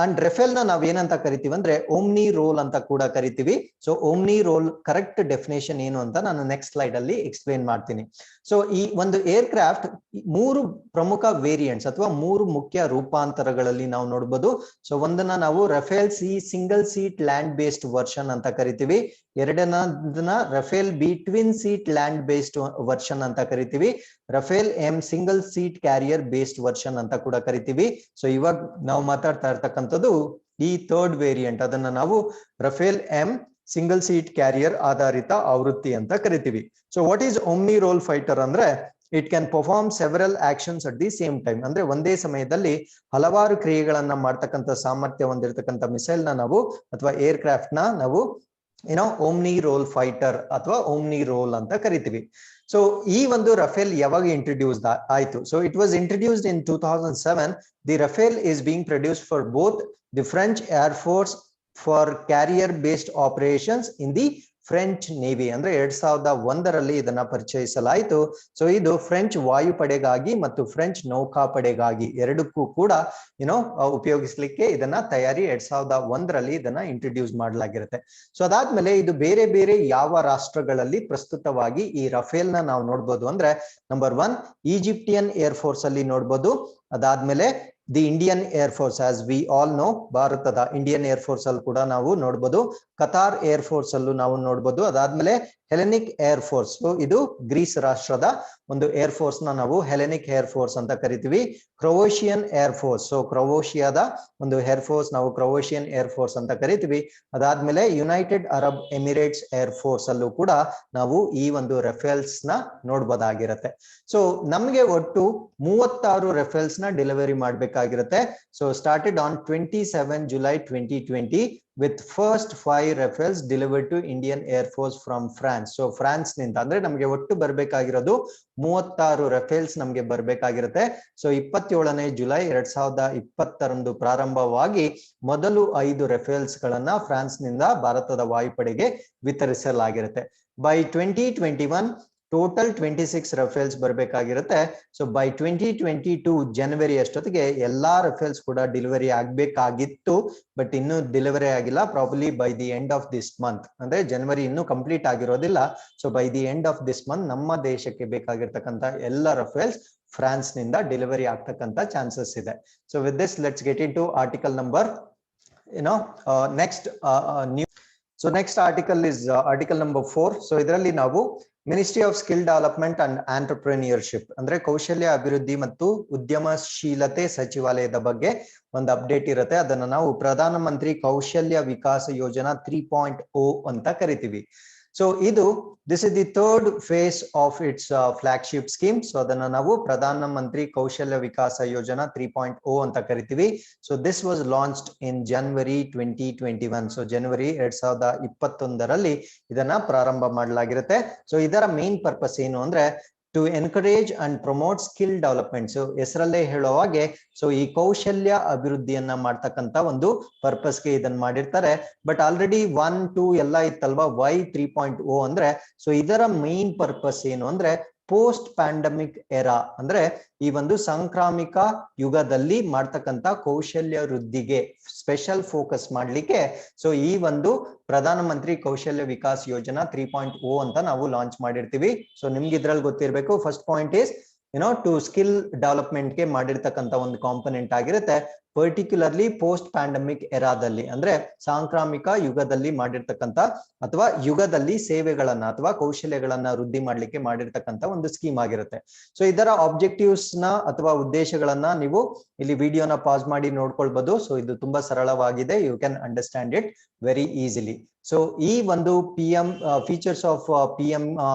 ಅಂಡ್ ರೆಫೇಲ್ ನ ನಾವೇನಂತ ಕರಿತೀವಿ ಅಂದ್ರೆ ಓಮ್ನಿ ರೋಲ್ ಅಂತ ಕೂಡ ಕರಿತೀವಿ. So omni role correct definition ಏನು ಅಂತ ನಾನು ನೆಕ್ಸ್ಟ್ ಸ್ಲೈಡ್ ಅಲ್ಲಿ ಎಕ್ಸ್ಪ್ಲೇನ್ ಮಾಡ್ತೀನಿ. ಸೊ ಈ ಒಂದು ಏರ್ ಕ್ರಾಫ್ಟ್ 3 ಪ್ರಮುಖ ವೇರಿಯಂಟ್ಸ್ ಅಥವಾ 3 ಮುಖ್ಯ ರೂಪಾಂತರಗಳಲ್ಲಿ ನಾವು ನೋಡಬಹುದು. ಸೊ ಒಂದನ್ನ ನಾವು Rafale C single seat land based version ಅಂತ ಕರಿತೀವಿ. ಎರಡನೇದನ್ನ Rafale B twin seat land based version ಅಂತ ಕರಿತೀವಿ. Rafale M single seat carrier based version ಅಂತ ಕೂಡ ಕರಿತೀವಿ. ಸೊ ಇವಾಗ ನಾವು ಮಾತಾಡ್ತಾ ಇರ್ತಕ್ಕಂಥದ್ದು ಈ ಥರ್ಡ್ ವೇರಿಯಂಟ್, ಅದನ್ನ ನಾವು Rafale M single seat carrier ಆಧಾರಿತ ಆವೃತ್ತಿ ಅಂತ ಕರಿತೀವಿ. So what is omni role fighter ಅಂದ್ರೆ it can perform several actions at the same time. ಅಂದ್ರೆ ಒಂದೇ ಸಮಯದಲ್ಲಿ ಹಲವಾರು ಕ್ರಿಯೆಗಳನ್ನ ಮಾಡ್ತಕ್ಕಂಥ ಸಾಮರ್ಥ್ಯ ಹೊಂದಿರತಕ್ಕಂಥ ಮಿಸೈಲ್ ನ ನಾವು ಅಥವಾ ಏರ್ ಕ್ರಾಫ್ಟ್ ನ ನಾವು ಓಮ್ನಿ ರೋಲ್ ಫೈಟರ್ ಅಥವಾ ಓಮ್ನಿ ರೋಲ್ ಅಂತ ಕರಿತೀವಿ. ಸೊ ಈ ಒಂದು ರಫೇಲ್ ಯಾವಾಗ ಇಂಟ್ರೊಡ್ಯೂಸ್ ಆಯ್ತು? So it was introduced in 2007. The Rafale is being produced for both the French air force for carrier based operations in the French navy. ಅಂದ್ರೆ 2001ರಲ್ಲಿ ಇದನ್ನ ಪರಿಚಯಿಸಲಾಯಿತು. ಸೊ ಇದು ಫ್ರೆಂಚ್ ವಾಯುಪಡೆಗಾಗಿ ಮತ್ತು ಫ್ರೆಂಚ್ ನೌಕಾಪಡೆಗಾಗಿ ಎರಡಕ್ಕೂ ಕೂಡ ಉಪಯೋಗಿಸ್ಲಿಕ್ಕೆ ಇದನ್ನ ತಯಾರಿ 2001ರಲ್ಲಿ ಇದನ್ನ ಇಂಟ್ರೊಡ್ಯೂಸ್ ಮಾಡಲಾಗಿರುತ್ತೆ. ಸೊ ಅದಾದ್ಮೇಲೆ ಇದು ಬೇರೆ ಬೇರೆ ಯಾವ ರಾಷ್ಟ್ರಗಳಲ್ಲಿ ಪ್ರಸ್ತುತವಾಗಿ ಈ ರಫೇಲ್ ನ ನಾವು ನೋಡ್ಬೋದು ಅಂದ್ರೆ ನಂಬರ್ 1 ಈಜಿಪ್ಟಿಯನ್ ಏರ್ ಫೋರ್ಸ್ ಅಲ್ಲಿ ನೋಡ್ಬೋದು. ಅದಾದ್ಮೇಲೆ the Indian air force, as we all know, ಭಾರತದ ಇಂಡಿಯನ್ ಏರ್ ಫೋರ್ಸ್ ಅಲ್ಲಿ ಕೂಡ ನಾವು ನೋಡ್ಬೋದು. ಕತಾರ್ ಏರ್ ಫೋರ್ಸ್ ಅಲ್ಲೂ ನಾವು ನೋಡ್ಬೋದು. ಅದಾದ್ಮೇಲೆ ಹೆಲೆನಿಕ್ ಏರ್ ಫೋರ್ಸ್, ಇದು ಗ್ರೀಸ್ ರಾಷ್ಟ್ರದ ಒಂದು ಏರ್ ಫೋರ್ಸ್ ನ ನಾವು ಹೆಲೆನಿಕ್ ಏರ್ ಫೋರ್ಸ್ ಅಂತ ಕರಿತೀವಿ. ಕ್ರೊವೇಷಿಯನ್ ಏರ್ ಫೋರ್ಸ್, ಸೊ ಕ್ರೊವೇಷಿಯಾದ ಒಂದು ಏರ್ ಫೋರ್ಸ್ ನಾವು ಕ್ರೊವೇಷಿಯನ್ ಏರ್ ಫೋರ್ಸ್ ಅಂತ ಕರಿತೀವಿ. ಅದಾದ್ಮೇಲೆ United Arab Emirates air force ಅಲ್ಲೂ ಕೂಡ ನಾವು ಈ ಒಂದು ರಫೇಲ್ಸ್ ನ ನೋಡ್ಬೋದಾಗಿರುತ್ತೆ. ಸೊ ನಮ್ಗೆ ಒಟ್ಟು 36 ರಫೇಲ್ಸ್ ನ ಡೆಲಿವರಿ ಮಾಡ್ಬೇಕಾಗಿರುತ್ತೆ. So started on 27 July 2020 with first 5 Rafales delivered to Indian Air Force from France. So France ನಿಂದ ಅಂದ್ರೆ ನಮಗೆ ಒಟ್ಟು ಬರ್ಬೇಕಾಗಿರೋದು 36 ರಫೇಲ್ಸ್ ನಮ್ಗೆ ಬರ್ಬೇಕಾಗಿರುತ್ತೆ. ಸೊ 27ನೇ ಜುಲೈ 2020ರಂದು ಪ್ರಾರಂಭವಾಗಿ ಮೊದಲು 5 ರಫೇಲ್ಸ್ ಗಳನ್ನ ಫ್ರಾನ್ಸ್ ನಿಂದ ಭಾರತದ ವಾಯುಪಡೆಗೆ ವಿತರಿಸಲಾಗಿರುತ್ತೆ. ಬೈ 2021 ಟೋಟಲ್ 26 ರಫೇಲ್ಸ್ ಬರ್ಬೇಕಾಗಿರುತ್ತೆ. ಸೊ ಬೈ 2022 ಜನವರಿ ಅಷ್ಟೊತ್ತಿಗೆ ಎಲ್ಲಾ ರಫೇಲ್ಸ್ ಕೂಡ ಡೆಲಿವರಿ ಆಗ್ಬೇಕಾಗಿತ್ತು, ಬಟ್ ಇನ್ನು ಡೆಲಿವರಿ ಆಗಿಲ್ಲ. Probably by the end of this month, ಅಂದ್ರೆ ಜನವರಿ ಇನ್ನೂ ಕಂಪ್ಲೀಟ್ ಆಗಿರೋದಿಲ್ಲ. So by the end of this month ನಮ್ಮ ದೇಶಕ್ಕೆ ಬೇಕಾಗಿರ್ತಕ್ಕಂಥ ಎಲ್ಲ ರಫೇಲ್ಸ್ ಫ್ರಾನ್ಸ್ ನಿಂದ ಡೆಲಿವರಿ ಆಗ್ತಕ್ಕಂಥ ಚಾನ್ಸಸ್ ಇದೆ. So with this let's get into article number next new. So next article is article number 4. So ಇದರಲ್ಲಿ ನಾವು ministry of skill development and entrepreneurship ಅಂದ್ರೆ ಕೌಶಲ್ಯ ಅಭಿವೃದ್ಧಿ ಮತ್ತು ಉದ್ಯಮಶೀಲತೆ ಸಚಿವಾಲಯದ ಬಗ್ಗೆ ಒಂದು ಅಪ್ಡೇಟ್ ಇರುತ್ತೆ. ಅದನ್ನ ನಾವು ಪ್ರಧಾನ ಮಂತ್ರಿ ಕೌಶಲ್ಯ ವಿಕಾಸ ಯೋಜನಾ 3.0 ಅಂತ ಕರಿತೀವಿ. ಸೊ ಇದು this is the third face of it's flagship scheme. So ಅದನ್ನ ನಾವು ಪ್ರಧಾನ ಮಂತ್ರಿ ಕೌಶಲ್ಯ ವಿಕಾಸ ಯೋಜನಾ 3.0 ಅಂತ ಕರಿತೀವಿ. So this was launched in January 2021. So ಜನವರಿ 2021ರಲ್ಲಿ ಇದನ್ನ ಪ್ರಾರಂಭ ಮಾಡಲಾಗಿರುತ್ತೆ. ಸೊ ಇದರ ಮೇನ್ ಪರ್ಪಸ್ ಏನು ಅಂದ್ರೆ to encourage and promote skill development. So ಹೆಸರಲ್ಲೇ ಹೇಳೋ ಹಾಗೆ ಸೊ ಈ ಕೌಶಲ್ಯ ಅಭಿವೃದ್ಧಿಯನ್ನ ಮಾಡ್ತಕ್ಕಂತ ಒಂದು ಪರ್ಪಸ್ಗೆ ಇದನ್ನ ಮಾಡಿರ್ತಾರೆ. ಬಟ್ ಆಲ್ರೆಡಿ 1, 2 ಎಲ್ಲ ಇತ್ತಲ್ವಾ. ವೈ 3.0 ಅಂದ್ರೆ ಸೊ ಇದರ ಮೇನ್ ಪರ್ಪಸ್ ಏನು ಅಂದ್ರೆ ಪೋಸ್ಟ್ ಪ್ಯಾಂಡಮಿಕ್ ಎರಾ ಅಂದ್ರೆ ಈ ಒಂದು ಸಾಂಕ್ರಾಮಿಕ ಯುಗದಲ್ಲಿ ಮಾಡ್ತಕ್ಕಂತ ಕೌಶಲ್ಯ ವೃದ್ಧಿಗೆ ಸ್ಪೆಷಲ್ ಫೋಕಸ್ ಮಾಡ್ಲಿಕ್ಕೆ ಸೊ ಈ ಒಂದು ಪ್ರಧಾನ ಮಂತ್ರಿ ಕೌಶಲ್ಯ ವಿಕಾಸ್ ಯೋಜನಾ 3.0 ಅಂತ ನಾವು ಲಾಂಚ್ ಮಾಡಿರ್ತೀವಿ. ಸೊ ನಿಮ್ಗೆ ಇದ್ರಲ್ಲಿ ಗೊತ್ತಿರ್ಬೇಕು. First point is to skill development ಗೆ ಮಾಡಿರ್ತಕ್ಕಂತ ಒಂದು ಕಾಂಪೊನೆಂಟ್ ಆಗಿರುತ್ತೆ. ಪರ್ಟಿಕ್ಯುಲರ್ಲಿ ಪೋಸ್ಟ್ ಪ್ಯಾಂಡಮಿಕ್ ಎರಾದಲ್ಲಿ ಅಂದ್ರೆ ಸಾಂಕ್ರಾಮಿಕ ಯುಗದಲ್ಲಿ ಮಾಡಿರ್ತಕ್ಕಂತ ಅಥವಾ ಯುಗದಲ್ಲಿ ಸೇವೆಗಳನ್ನ ಅಥವಾ ಕೌಶಲ್ಯಗಳನ್ನ ವೃದ್ಧಿ ಮಾಡ್ಲಿಕ್ಕೆ ಮಾಡಿರ್ತಕ್ಕಂತ ಒಂದು ಸ್ಕೀಮ್ ಆಗಿರುತ್ತೆ. ಸೊ ಇದರ ಆಬ್ಜೆಕ್ಟಿವ್ಸ್ ನ ಅಥವಾ ಉದ್ದೇಶಗಳನ್ನ ನೀವು ಇಲ್ಲಿ ವಿಡಿಯೋನ ಪಾಸ್ ಮಾಡಿ ನೋಡ್ಕೊಳ್ಬಹುದು. ಸೊ ಇದು ತುಂಬಾ ಸರಳವಾಗಿದೆ. You can understand it very easily. So ಈ ಒಂದು PM features of PM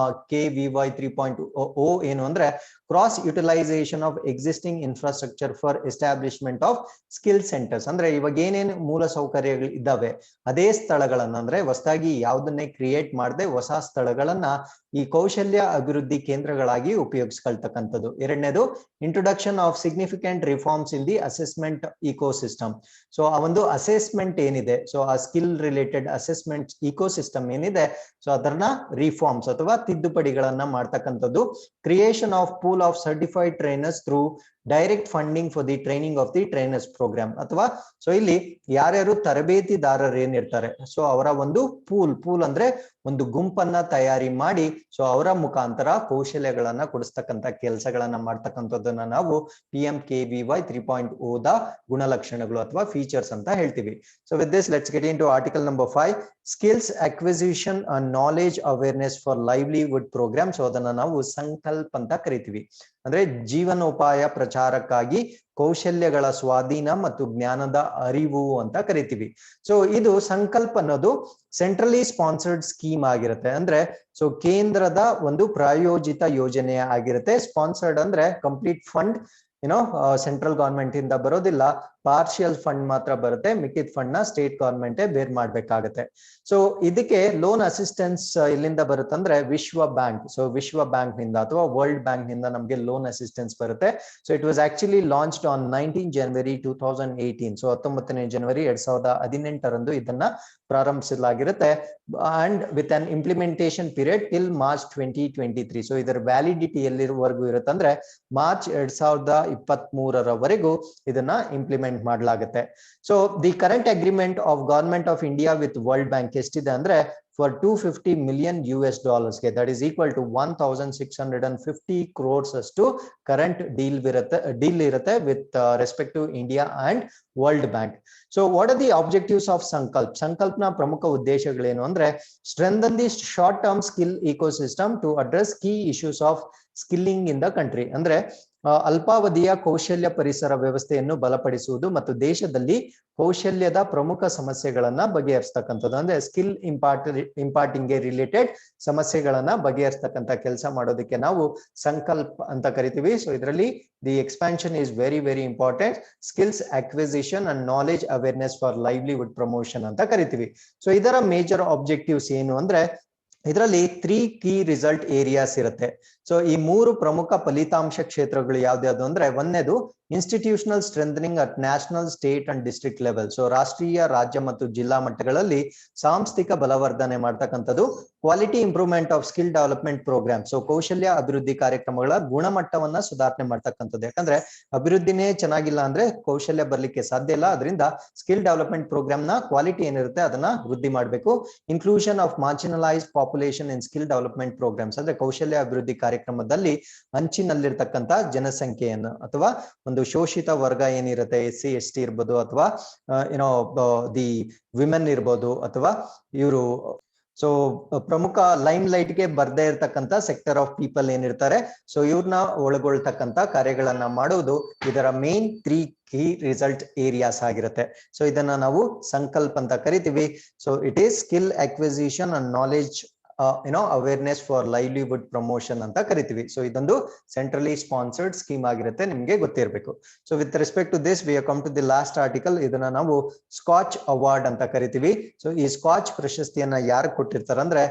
KVY 3.0 ಏನು ಅಂದ್ರೆ cross utilisation of existing infrastructure for establishment of skill centres. ಅಂದ್ರೆ ಇವಾಗ ಏನೇನು ಮೂಲ ಸೌಕರ್ಯಗಳು ಇದ್ದಾವೆ ಅದೇ ಸ್ಥಳಗಳನ್ನ ಅಂದ್ರೆ ಹೊಸದಾಗಿ ಯಾವುದನ್ನೇ ಕ್ರಿಯೇಟ್ ಮಾಡದೆ ಹೊಸ ಸ್ಥಳಗಳನ್ನ ಈ ಕೌಶಲ್ಯ ಅಭಿವೃದ್ಧಿ ಕೇಂದ್ರಗಳಾಗಿ ಉಪಯೋಗಿಸ್ಕೊಳ್ತಕ್ಕಂಥದ್ದು. ಎರಡನೇದು introduction of significant reforms in the assessment ecosystem. So ಆ ಒಂದು ಅಸೆಸ್ಮೆಂಟ್ ಏನಿದೆ ಸೊ ಆ ಸ್ಕಿಲ್ ರಿಲೇಟೆಡ್ ಅಸೆಸ್ಮೆಂಟ್ ಇಕೋಸಿಸ್ಟಮ್ ಏನಿದೆ ಸೊ ಅದನ್ನ ರಿಫಾರ್ಮ್ಸ್ ಅಥವಾ ತಿದ್ದುಪಡಿಗಳನ್ನ ಮಾಡ್ತಕ್ಕಂಥದ್ದು. Creation of pool of certified trainers through direct funding for the training of the trainers programme. ಅಥವಾ ಸೊ ಇಲ್ಲಿ ಯಾರ್ಯಾರು ತರಬೇತಿದಾರರು ಏನಿರ್ತಾರೆ ಸೊ ಅವರ ಒಂದು ಪೂಲ್ ಅಂದ್ರೆ ಒಂದು ಗುಂಪನ್ನ ತಯಾರಿ ಮಾಡಿ ಸೊ ಅವರ ಮುಖಾಂತರ ಕೌಶಲ್ಯಗಳನ್ನ ಕೊಡಿಸ್ತಕ್ಕಂಥ ಕೆಲಸಗಳನ್ನ ಮಾಡ್ತಕ್ಕಂಥದ್ದನ್ನ ನಾವು PMKVY 3.0 ದ ಗುಣಲಕ್ಷಣಗಳು ಅಥವಾ ಫೀಚರ್ಸ್ ಅಂತ ಹೇಳ್ತೀವಿ. So with this let's get into article number 5, skills acquisition and knowledge awareness for livelihood programme. So ಅದನ್ನ ನಾವು ಸಂಕಲ್ಪ ಅಂತ ಕರಿತೀವಿ. ಅಂದ್ರೆ ಜೀವನೋಪಾಯ ಪ್ರಚಾರಕ್ಕಾಗಿ ಕೌಶಲ್ಯಗಳ ಸ್ವಾಧೀನ ಮತ್ತು ಜ್ಞಾನದ ಅರಿವು ಅಂತ ಕರಿತೀವಿ. ಸೊ ಇದು ಸಂಕಲ್ಪ ಅನ್ನೋದು ಸೆಂಟ್ರಲಿ ಸ್ಪಾನ್ಸರ್ಡ್ ಸ್ಕೀಮ್ ಆಗಿರುತ್ತೆ. ಅಂದ್ರೆ ಸೊ ಕೇಂದ್ರದ ಒಂದು ಪ್ರಾಯೋಜಿತ ಯೋಜನೆ ಆಗಿರುತ್ತೆ. ಸ್ಪಾನ್ಸರ್ಡ್ ಅಂದ್ರೆ ಕಂಪ್ಲೀಟ್ ಫಂಡ್ ಸೆಂಟ್ರಲ್ ಗವರ್ಮೆಂಟ್ ಇಂದ ಬರೋದಿಲ್ಲ, ಪಾರ್ಷಿಯಲ್ ಫಂಡ್ ಮಾತ್ರ ಬರುತ್ತೆ. ಮಿಕ್ಕಿದ ಫಂಡ್ ನ ಸ್ಟೇಟ್ ಗವರ್ಮೆಂಟ್ ಬೇರ್ ಮಾಡ್ಬೇಕಾಗತ್ತೆ. ಸೊ ಇದಕ್ಕೆ ಲೋನ್ ಅಸಿಸ್ಟೆನ್ಸ್ ಎಲ್ಲಿಂದ ಬರುತ್ತಂದ್ರೆ ವಿಶ್ವ ಬ್ಯಾಂಕ್. ಸೊ ವಿಶ್ವ ಬ್ಯಾಂಕ್ ನಿಂದ ಅಥವಾ ವರ್ಲ್ಡ್ ಬ್ಯಾಂಕ್ ನಿಂದ ನಮಗೆ ಲೋನ್ ಅಸಿಸ್ಟೆನ್ಸ್ ಬರುತ್ತೆ. So it was actually launched on 19 January 2018. So 19ನೇ ಜನವರಿ 2018ರಂದು ಇದನ್ನ ಪ್ರಾರಂಭಿಸಲಾಗಿರುತ್ತೆ. And with an implementation period till March 2023. So ಇದರ ವ್ಯಾಲಿಡಿಟಿ ಎಲ್ಲಿವರೆಗೂ ಇರುತ್ತೆ ಅಂದ್ರೆ ಮಾರ್ಚ್ 2023ರವರೆಗೂ ಇದನ್ನ ಇಂಪ್ಲಿಮೆಂಟ್ ಮಾಡಲಾಗುತ್ತೆ. So the current agreement of government of India with World Bank ಎಷ್ಟಿದೆ ಅಂದ್ರೆ ಫಾರ್ $250 million ಗೆ that is equal to 1650 crores ಅಷ್ಟು ಕರೆಂಟ್ ಡೀಲ್ ಇರುತ್ತೆ with respect to India and World Bank. So what are the objectives of ಸಂಕಲ್ಪ್ನ ಪ್ರಮುಖ ಉದ್ದೇಶಗಳೇನು ಅಂದ್ರೆ strengthen the short term skill ecosystem to address key issues of skilling in the country. ಅಂದ್ರೆ ಅಲ್ಪಾವಧಿಯ ಕೌಶಲ್ಯ ಪರಿಸರ ವ್ಯವಸ್ಥೆಯನ್ನು ಬಲಪಡಿಸುವುದು ಮತ್ತು ದೇಶದಲ್ಲಿ ಕೌಶಲ್ಯದ ಪ್ರಮುಖ ಸಮಸ್ಯೆಗಳನ್ನ ಬಗೆಹರಿಸ್ತಕ್ಕಂಥದ್ದು. ಅಂದ್ರೆ ಸ್ಕಿಲ್ ಇಂಪಾರ್ಟಿಂಗ್ ರಿಲೇಟೆಡ್ ಸಮಸ್ಯೆಗಳನ್ನ ಬಗೆಹರಿಸ್ತಕ್ಕಂಥ ಕೆಲಸ ಮಾಡೋದಕ್ಕೆ ನಾವು ಸಂಕಲ್ಪ ಅಂತ ಕರಿತೀವಿ. ಸೊ ಇದರಲ್ಲಿ the expansion is very very important. Skills acquisition and knowledge awareness for livelihood promotion ಅಂತ ಕರಿತೀವಿ. ಸೊ ಇದರ ಮೇಜರ್ ಆಬ್ಜೆಕ್ಟಿವ್ಸ್ ಏನು ಅಂದ್ರೆ ಇದರಲ್ಲಿ 3 ಕೀ ರಿಸಲ್ಟ್ ಏರಿಯಾಸ್ ಇರುತ್ತೆ. ಸೊ ಈ 3 ಪ್ರಮುಖ ಫಲಿತಾಂಶ ಕ್ಷೇತ್ರಗಳು ಯಾವ್ದು ಅಂದ್ರೆ ಒಂದನೇದು institutional strengthening at national, state and district level. So ರಾಷ್ಟ್ರೀಯ, ರಾಜ್ಯ ಮತ್ತು ಜಿಲ್ಲಾ ಮಟ್ಟಗಳಲ್ಲಿ ಸಾಂಸ್ಥಿಕ ಬಲವರ್ಧನೆ ಮಾಡ್ತಕ್ಕಂಥದ್ದು. Quality improvement of skill development programme. So ಕೌಶಲ್ಯ ಅಭಿವೃದ್ಧಿ ಕಾರ್ಯಕ್ರಮಗಳ ಗುಣಮಟ್ಟವನ್ನ ಸುಧಾರಣೆ ಮಾಡ್ತಕ್ಕಂಥದ್ದು. ಯಾಕಂದ್ರೆ ಅಭಿವೃದ್ಧಿನೇ ಚೆನ್ನಾಗಿಲ್ಲ ಅಂದ್ರೆ ಕೌಶಲ್ಯ ಬರ್ಲಿಕ್ಕೆ ಸಾಧ್ಯ ಇಲ್ಲ. ಅದರಿಂದ ಸ್ಕಿಲ್ ಡೆವಲಪ್ಮೆಂಟ್ ಪ್ರೋಗ್ರಾಮ್ ನ ಕ್ವಾಲಿಟಿ ಏನಿರುತ್ತೆ ಅದನ್ನ ವೃದ್ಧಿ ಮಾಡಬೇಕು. Inclusion of marginalise population in skill development programmes. ಅಂದ್ರೆ ಕೌಶಲ್ಯ ಅಭಿವೃದ್ಧಿ ಕಾರ್ಯಕ್ರಮದಲ್ಲಿ ಅಂಚಿನಲ್ಲಿರ್ತಕ್ಕಂಥ ಜನಸಂಖ್ಯೆಯನ್ನು ಅಥವಾ ಒಂದು ಶೋಷಿತ ವರ್ಗ ಏನಿರುತ್ತೆ, SC ST ಇರ್ಬೋದು ಅಥವಾ ದಿ ವಿಮೆನ್ ಇರ್ಬೋದು ಅಥವಾ ಇವರು ಸೊ ಪ್ರಮುಖ ಲೈಮ್ ಲೈಟ್ ಗೆ ಬರ್ದೇ ಇರ್ತಕ್ಕಂಥ ಸೆಕ್ಟರ್ ಆಫ್ ಪೀಪಲ್ ಏನಿರ್ತಾರೆ ಸೊ ಇವ್ರನ್ನ ಒಳಗೊಳ್ತಕ್ಕಂಥ ಕಾರ್ಯಗಳನ್ನ ಮಾಡುವುದು ಇದರ ಮೇನ್ 3 ಕೀ ರಿಸಲ್ಟ್ ಏರಿಯಾಸ್ ಆಗಿರುತ್ತೆ. ಸೊ ಇದನ್ನ ನಾವು ಸಂಕಲ್ಪ ಅಂತ ಕರಿತೀವಿ. So it is skill acquisition and knowledge awareness for livelihood promotion ಅಂತ ಕರಿತೀವಿ. ಸೊ ಇದೊಂದು ಸೆಂಟ್ರಲಿ ಸ್ಪಾನ್ಸರ್ಡ್ ಸ್ಕೀಮ್ ಆಗಿರುತ್ತೆ, ನಿಮ್ಗೆ ಗೊತ್ತಿರಬೇಕು. So with respect to this we have come to the last article. ಇದನ್ನ ನಾವು ಸ್ಕಾಚ್ ಅವಾರ್ಡ್ ಅಂತ ಕರಿತೀವಿ. ಸೊ ಈ ಸ್ಕಾಚ್ ಪ್ರಶಸ್ತಿಯನ್ನ ಯಾರು ಕೊಟ್ಟಿರ್ತಾರೆ ಅಂದ್ರೆ,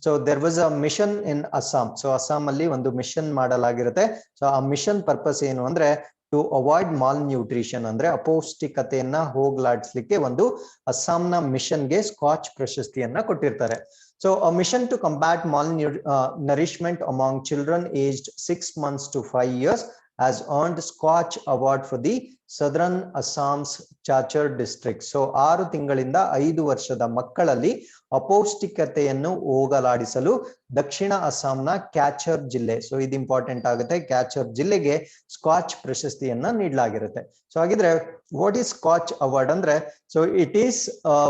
so there was a mission in Assam. So Assam ಅಲ್ಲಿ ಒಂದು ಮಿಷನ್ ಮಾಡಲಾಗಿರುತ್ತೆ. ಸೊ ಆ ಮಿಷನ್ ಪರ್ಪಸ್ ಏನು ಅಂದ್ರೆ ಟು ಅವಾಯ್ಡ್ ಮಾಲ್ ನ್ಯೂಟ್ರಿಷನ್, ಅಂದ್ರೆ ಅಪೌಷ್ಟಿಕತೆಯನ್ನ ಹೋಗ್ಲಾಡಿಸ್ಲಿಕ್ಕೆ ಒಂದು ಅಸ್ಸಾಂನ ಮಿಷನ್ಗೆ ಸ್ಕಾಚ್ ಪ್ರಶಸ್ತಿಯನ್ನ ಕೊಟ್ಟಿರ್ತಾರೆ. So a mission to combat malnourishment among children aged 6 months to 5 years has earned Scotch Award for the Southern Assam's Chachar district. So 6 ತಿಂಗಳಿಂದ 5 ವರ್ಷದ ಮಕ್ಕಳಲ್ಲಿ ಅಪೌಷ್ಟಿಕತೆಯನ್ನು ಹೋಗಲಾಡಿಸಲು ದಕ್ಷಿಣ ಅಸ್ಸಾಂನ ಕ್ಯಾಚರ್ ಜಿಲ್ಲೆ, ಸೊ ಇದು ಇಂಪಾರ್ಟೆಂಟ್ ಆಗುತ್ತೆ, ಕ್ಯಾಚರ್ ಜಿಲ್ಲೆಗೆ ಸ್ಕಾಚ್ ಪ್ರಶಸ್ತಿಯನ್ನ ನೀಡಲಾಗಿರುತ್ತೆ. ಸೊ ಹಾಗಿದ್ರೆ ವಾಟ್ ಈಸ್ ಸ್ಕಾಚ್ ಅವಾರ್ಡ್ ಅಂದ್ರೆ, so it is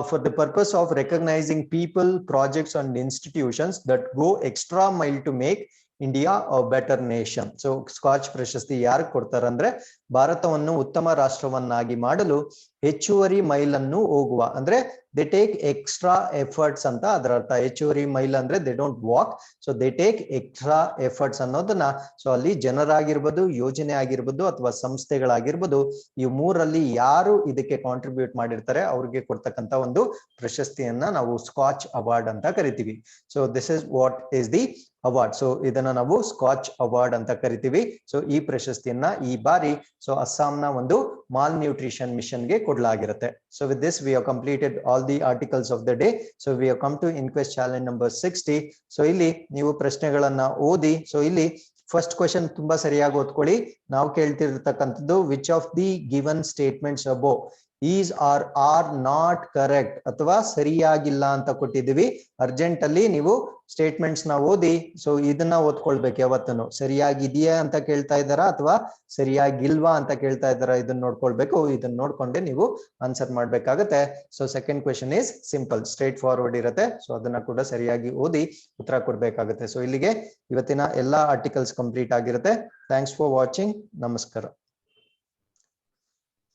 for the purpose of recognising people, projects and institutions that go extra mile to make India a better nation. So Skoch ಪ್ರಶಸ್ತಿ ಯಾರು ಕೊಡ್ತಾರೆ ಅಂದ್ರೆ, ಭಾರತವನ್ನು ಉತ್ತಮ ರಾಷ್ಟ್ರವನ್ನಾಗಿ ಮಾಡಲು ಹೆಚ್ಚುವರಿ ಮೈಲನ್ನು ಹೋಗುವ, ಅಂದ್ರೆ ದೇ ಟೇಕ್ ಎಕ್ಸ್ಟ್ರಾ ಎಫರ್ಟ್ಸ್ ಅಂತ ಅದರ ಅರ್ಥ. ಹೆಚ್ಚುವರಿ ಮೈಲ್ ಅಂದ್ರೆ they don't walk, so they take extra efforts ಅನ್ನೋದನ್ನ, ಸೊ ಅಲ್ಲಿ ಜನರಾಗಿರ್ಬೋದು, ಯೋಜನೆ ಆಗಿರ್ಬೋದು ಅಥವಾ ಸಂಸ್ಥೆಗಳಾಗಿರ್ಬೋದು, ಈ ಮೂರಲ್ಲಿ ಯಾರು ಇದಕ್ಕೆ ಕಾಂಟ್ರಿಬ್ಯೂಟ್ ಮಾಡಿರ್ತಾರೆ ಅವ್ರಿಗೆ ಕೊಡ್ತಕ್ಕಂತ ಒಂದು ಪ್ರಶಸ್ತಿಯನ್ನ ನಾವು ಸ್ಕಾಚ್ ಅವಾರ್ಡ್ ಅಂತ ಕರಿತೀವಿ. So this is what is the award. So ಇದನ್ನ ನಾವು ಸ್ಕಾಚ್ ಅವಾರ್ಡ್ ಅಂತ ಕರಿತೀವಿ. ಸೊ ಈ ಪ್ರಶಸ್ತಿಯನ್ನ ಈ ಬಾರಿ ಸೊ ಅಸ್ಸಾಂನ ಒಂದು ಮಾಲ್ ನ್ಯೂಟ್ರಿಷನ್ ಮಿಷನ್ಗೆ ಕೊಡಲಾಗಿರುತ್ತೆ. So with this we have completed all the articles of the day. So we have come to inquest challenge number 60. So ಇಲ್ಲಿ ನೀವು ಪ್ರಶ್ನೆಗಳನ್ನ ಓದಿ. ಸೊ ಇಲ್ಲಿ ಫಸ್ಟ್ ಕ್ವೆಶನ್ ತುಂಬಾ ಸರಿಯಾಗಿ ಓದ್ಕೊಳ್ಳಿ. ನಾವು ಕೇಳ್ತಿರ್ತಕ್ಕಂಥದ್ದು which of the given statements above is are not correct, ಅಥವಾ ಸರಿಯಾಗಿಲ್ಲ ಅಂತ ಕೊಟ್ಟಿದ್ದೀವಿ. ಅರ್ಜೆಂಟ್ ಅಲ್ಲಿ ನೀವು ಸ್ಟೇಟ್ಮೆಂಟ್ಸ್ ನ ಓದಿ. ಸೊ ಇದನ್ನ ಓದ್ಕೊಳ್ಬೇಕು ಯಾವತ್ತೂ. ಸರಿಯಾಗಿದೆಯಾ ಅಂತ ಕೇಳ್ತಾ ಇದ್ದಾರಾ ಅಥವಾ ಸರಿಯಾಗಿಲ್ವಾ ಅಂತ ಕೇಳ್ತಾ ಇದ್ದಾರಾ, ಇದನ್ನ ನೋಡ್ಕೊಳ್ಬೇಕು. ಇದನ್ನ ನೋಡ್ಕೊಂಡೆ ನೀವು ಆನ್ಸರ್ ಮಾಡ್ಬೇಕಾಗತ್ತೆ. So second question is simple, straight forward ಇರುತ್ತೆ. ಸೊ ಅದನ್ನ ಕೂಡ ಸರಿಯಾಗಿ ಓದಿ ಉತ್ತರ ಕೊಡ್ಬೇಕಾಗುತ್ತೆ. ಸೊ ಇಲ್ಲಿಗೆ ಇವತ್ತಿನ ಎಲ್ಲಾ ಆರ್ಟಿಕಲ್ಸ್ ಕಂಪ್ಲೀಟ್ ಆಗಿರುತ್ತೆ. Thanks for watching. ನಮಸ್ಕಾರ.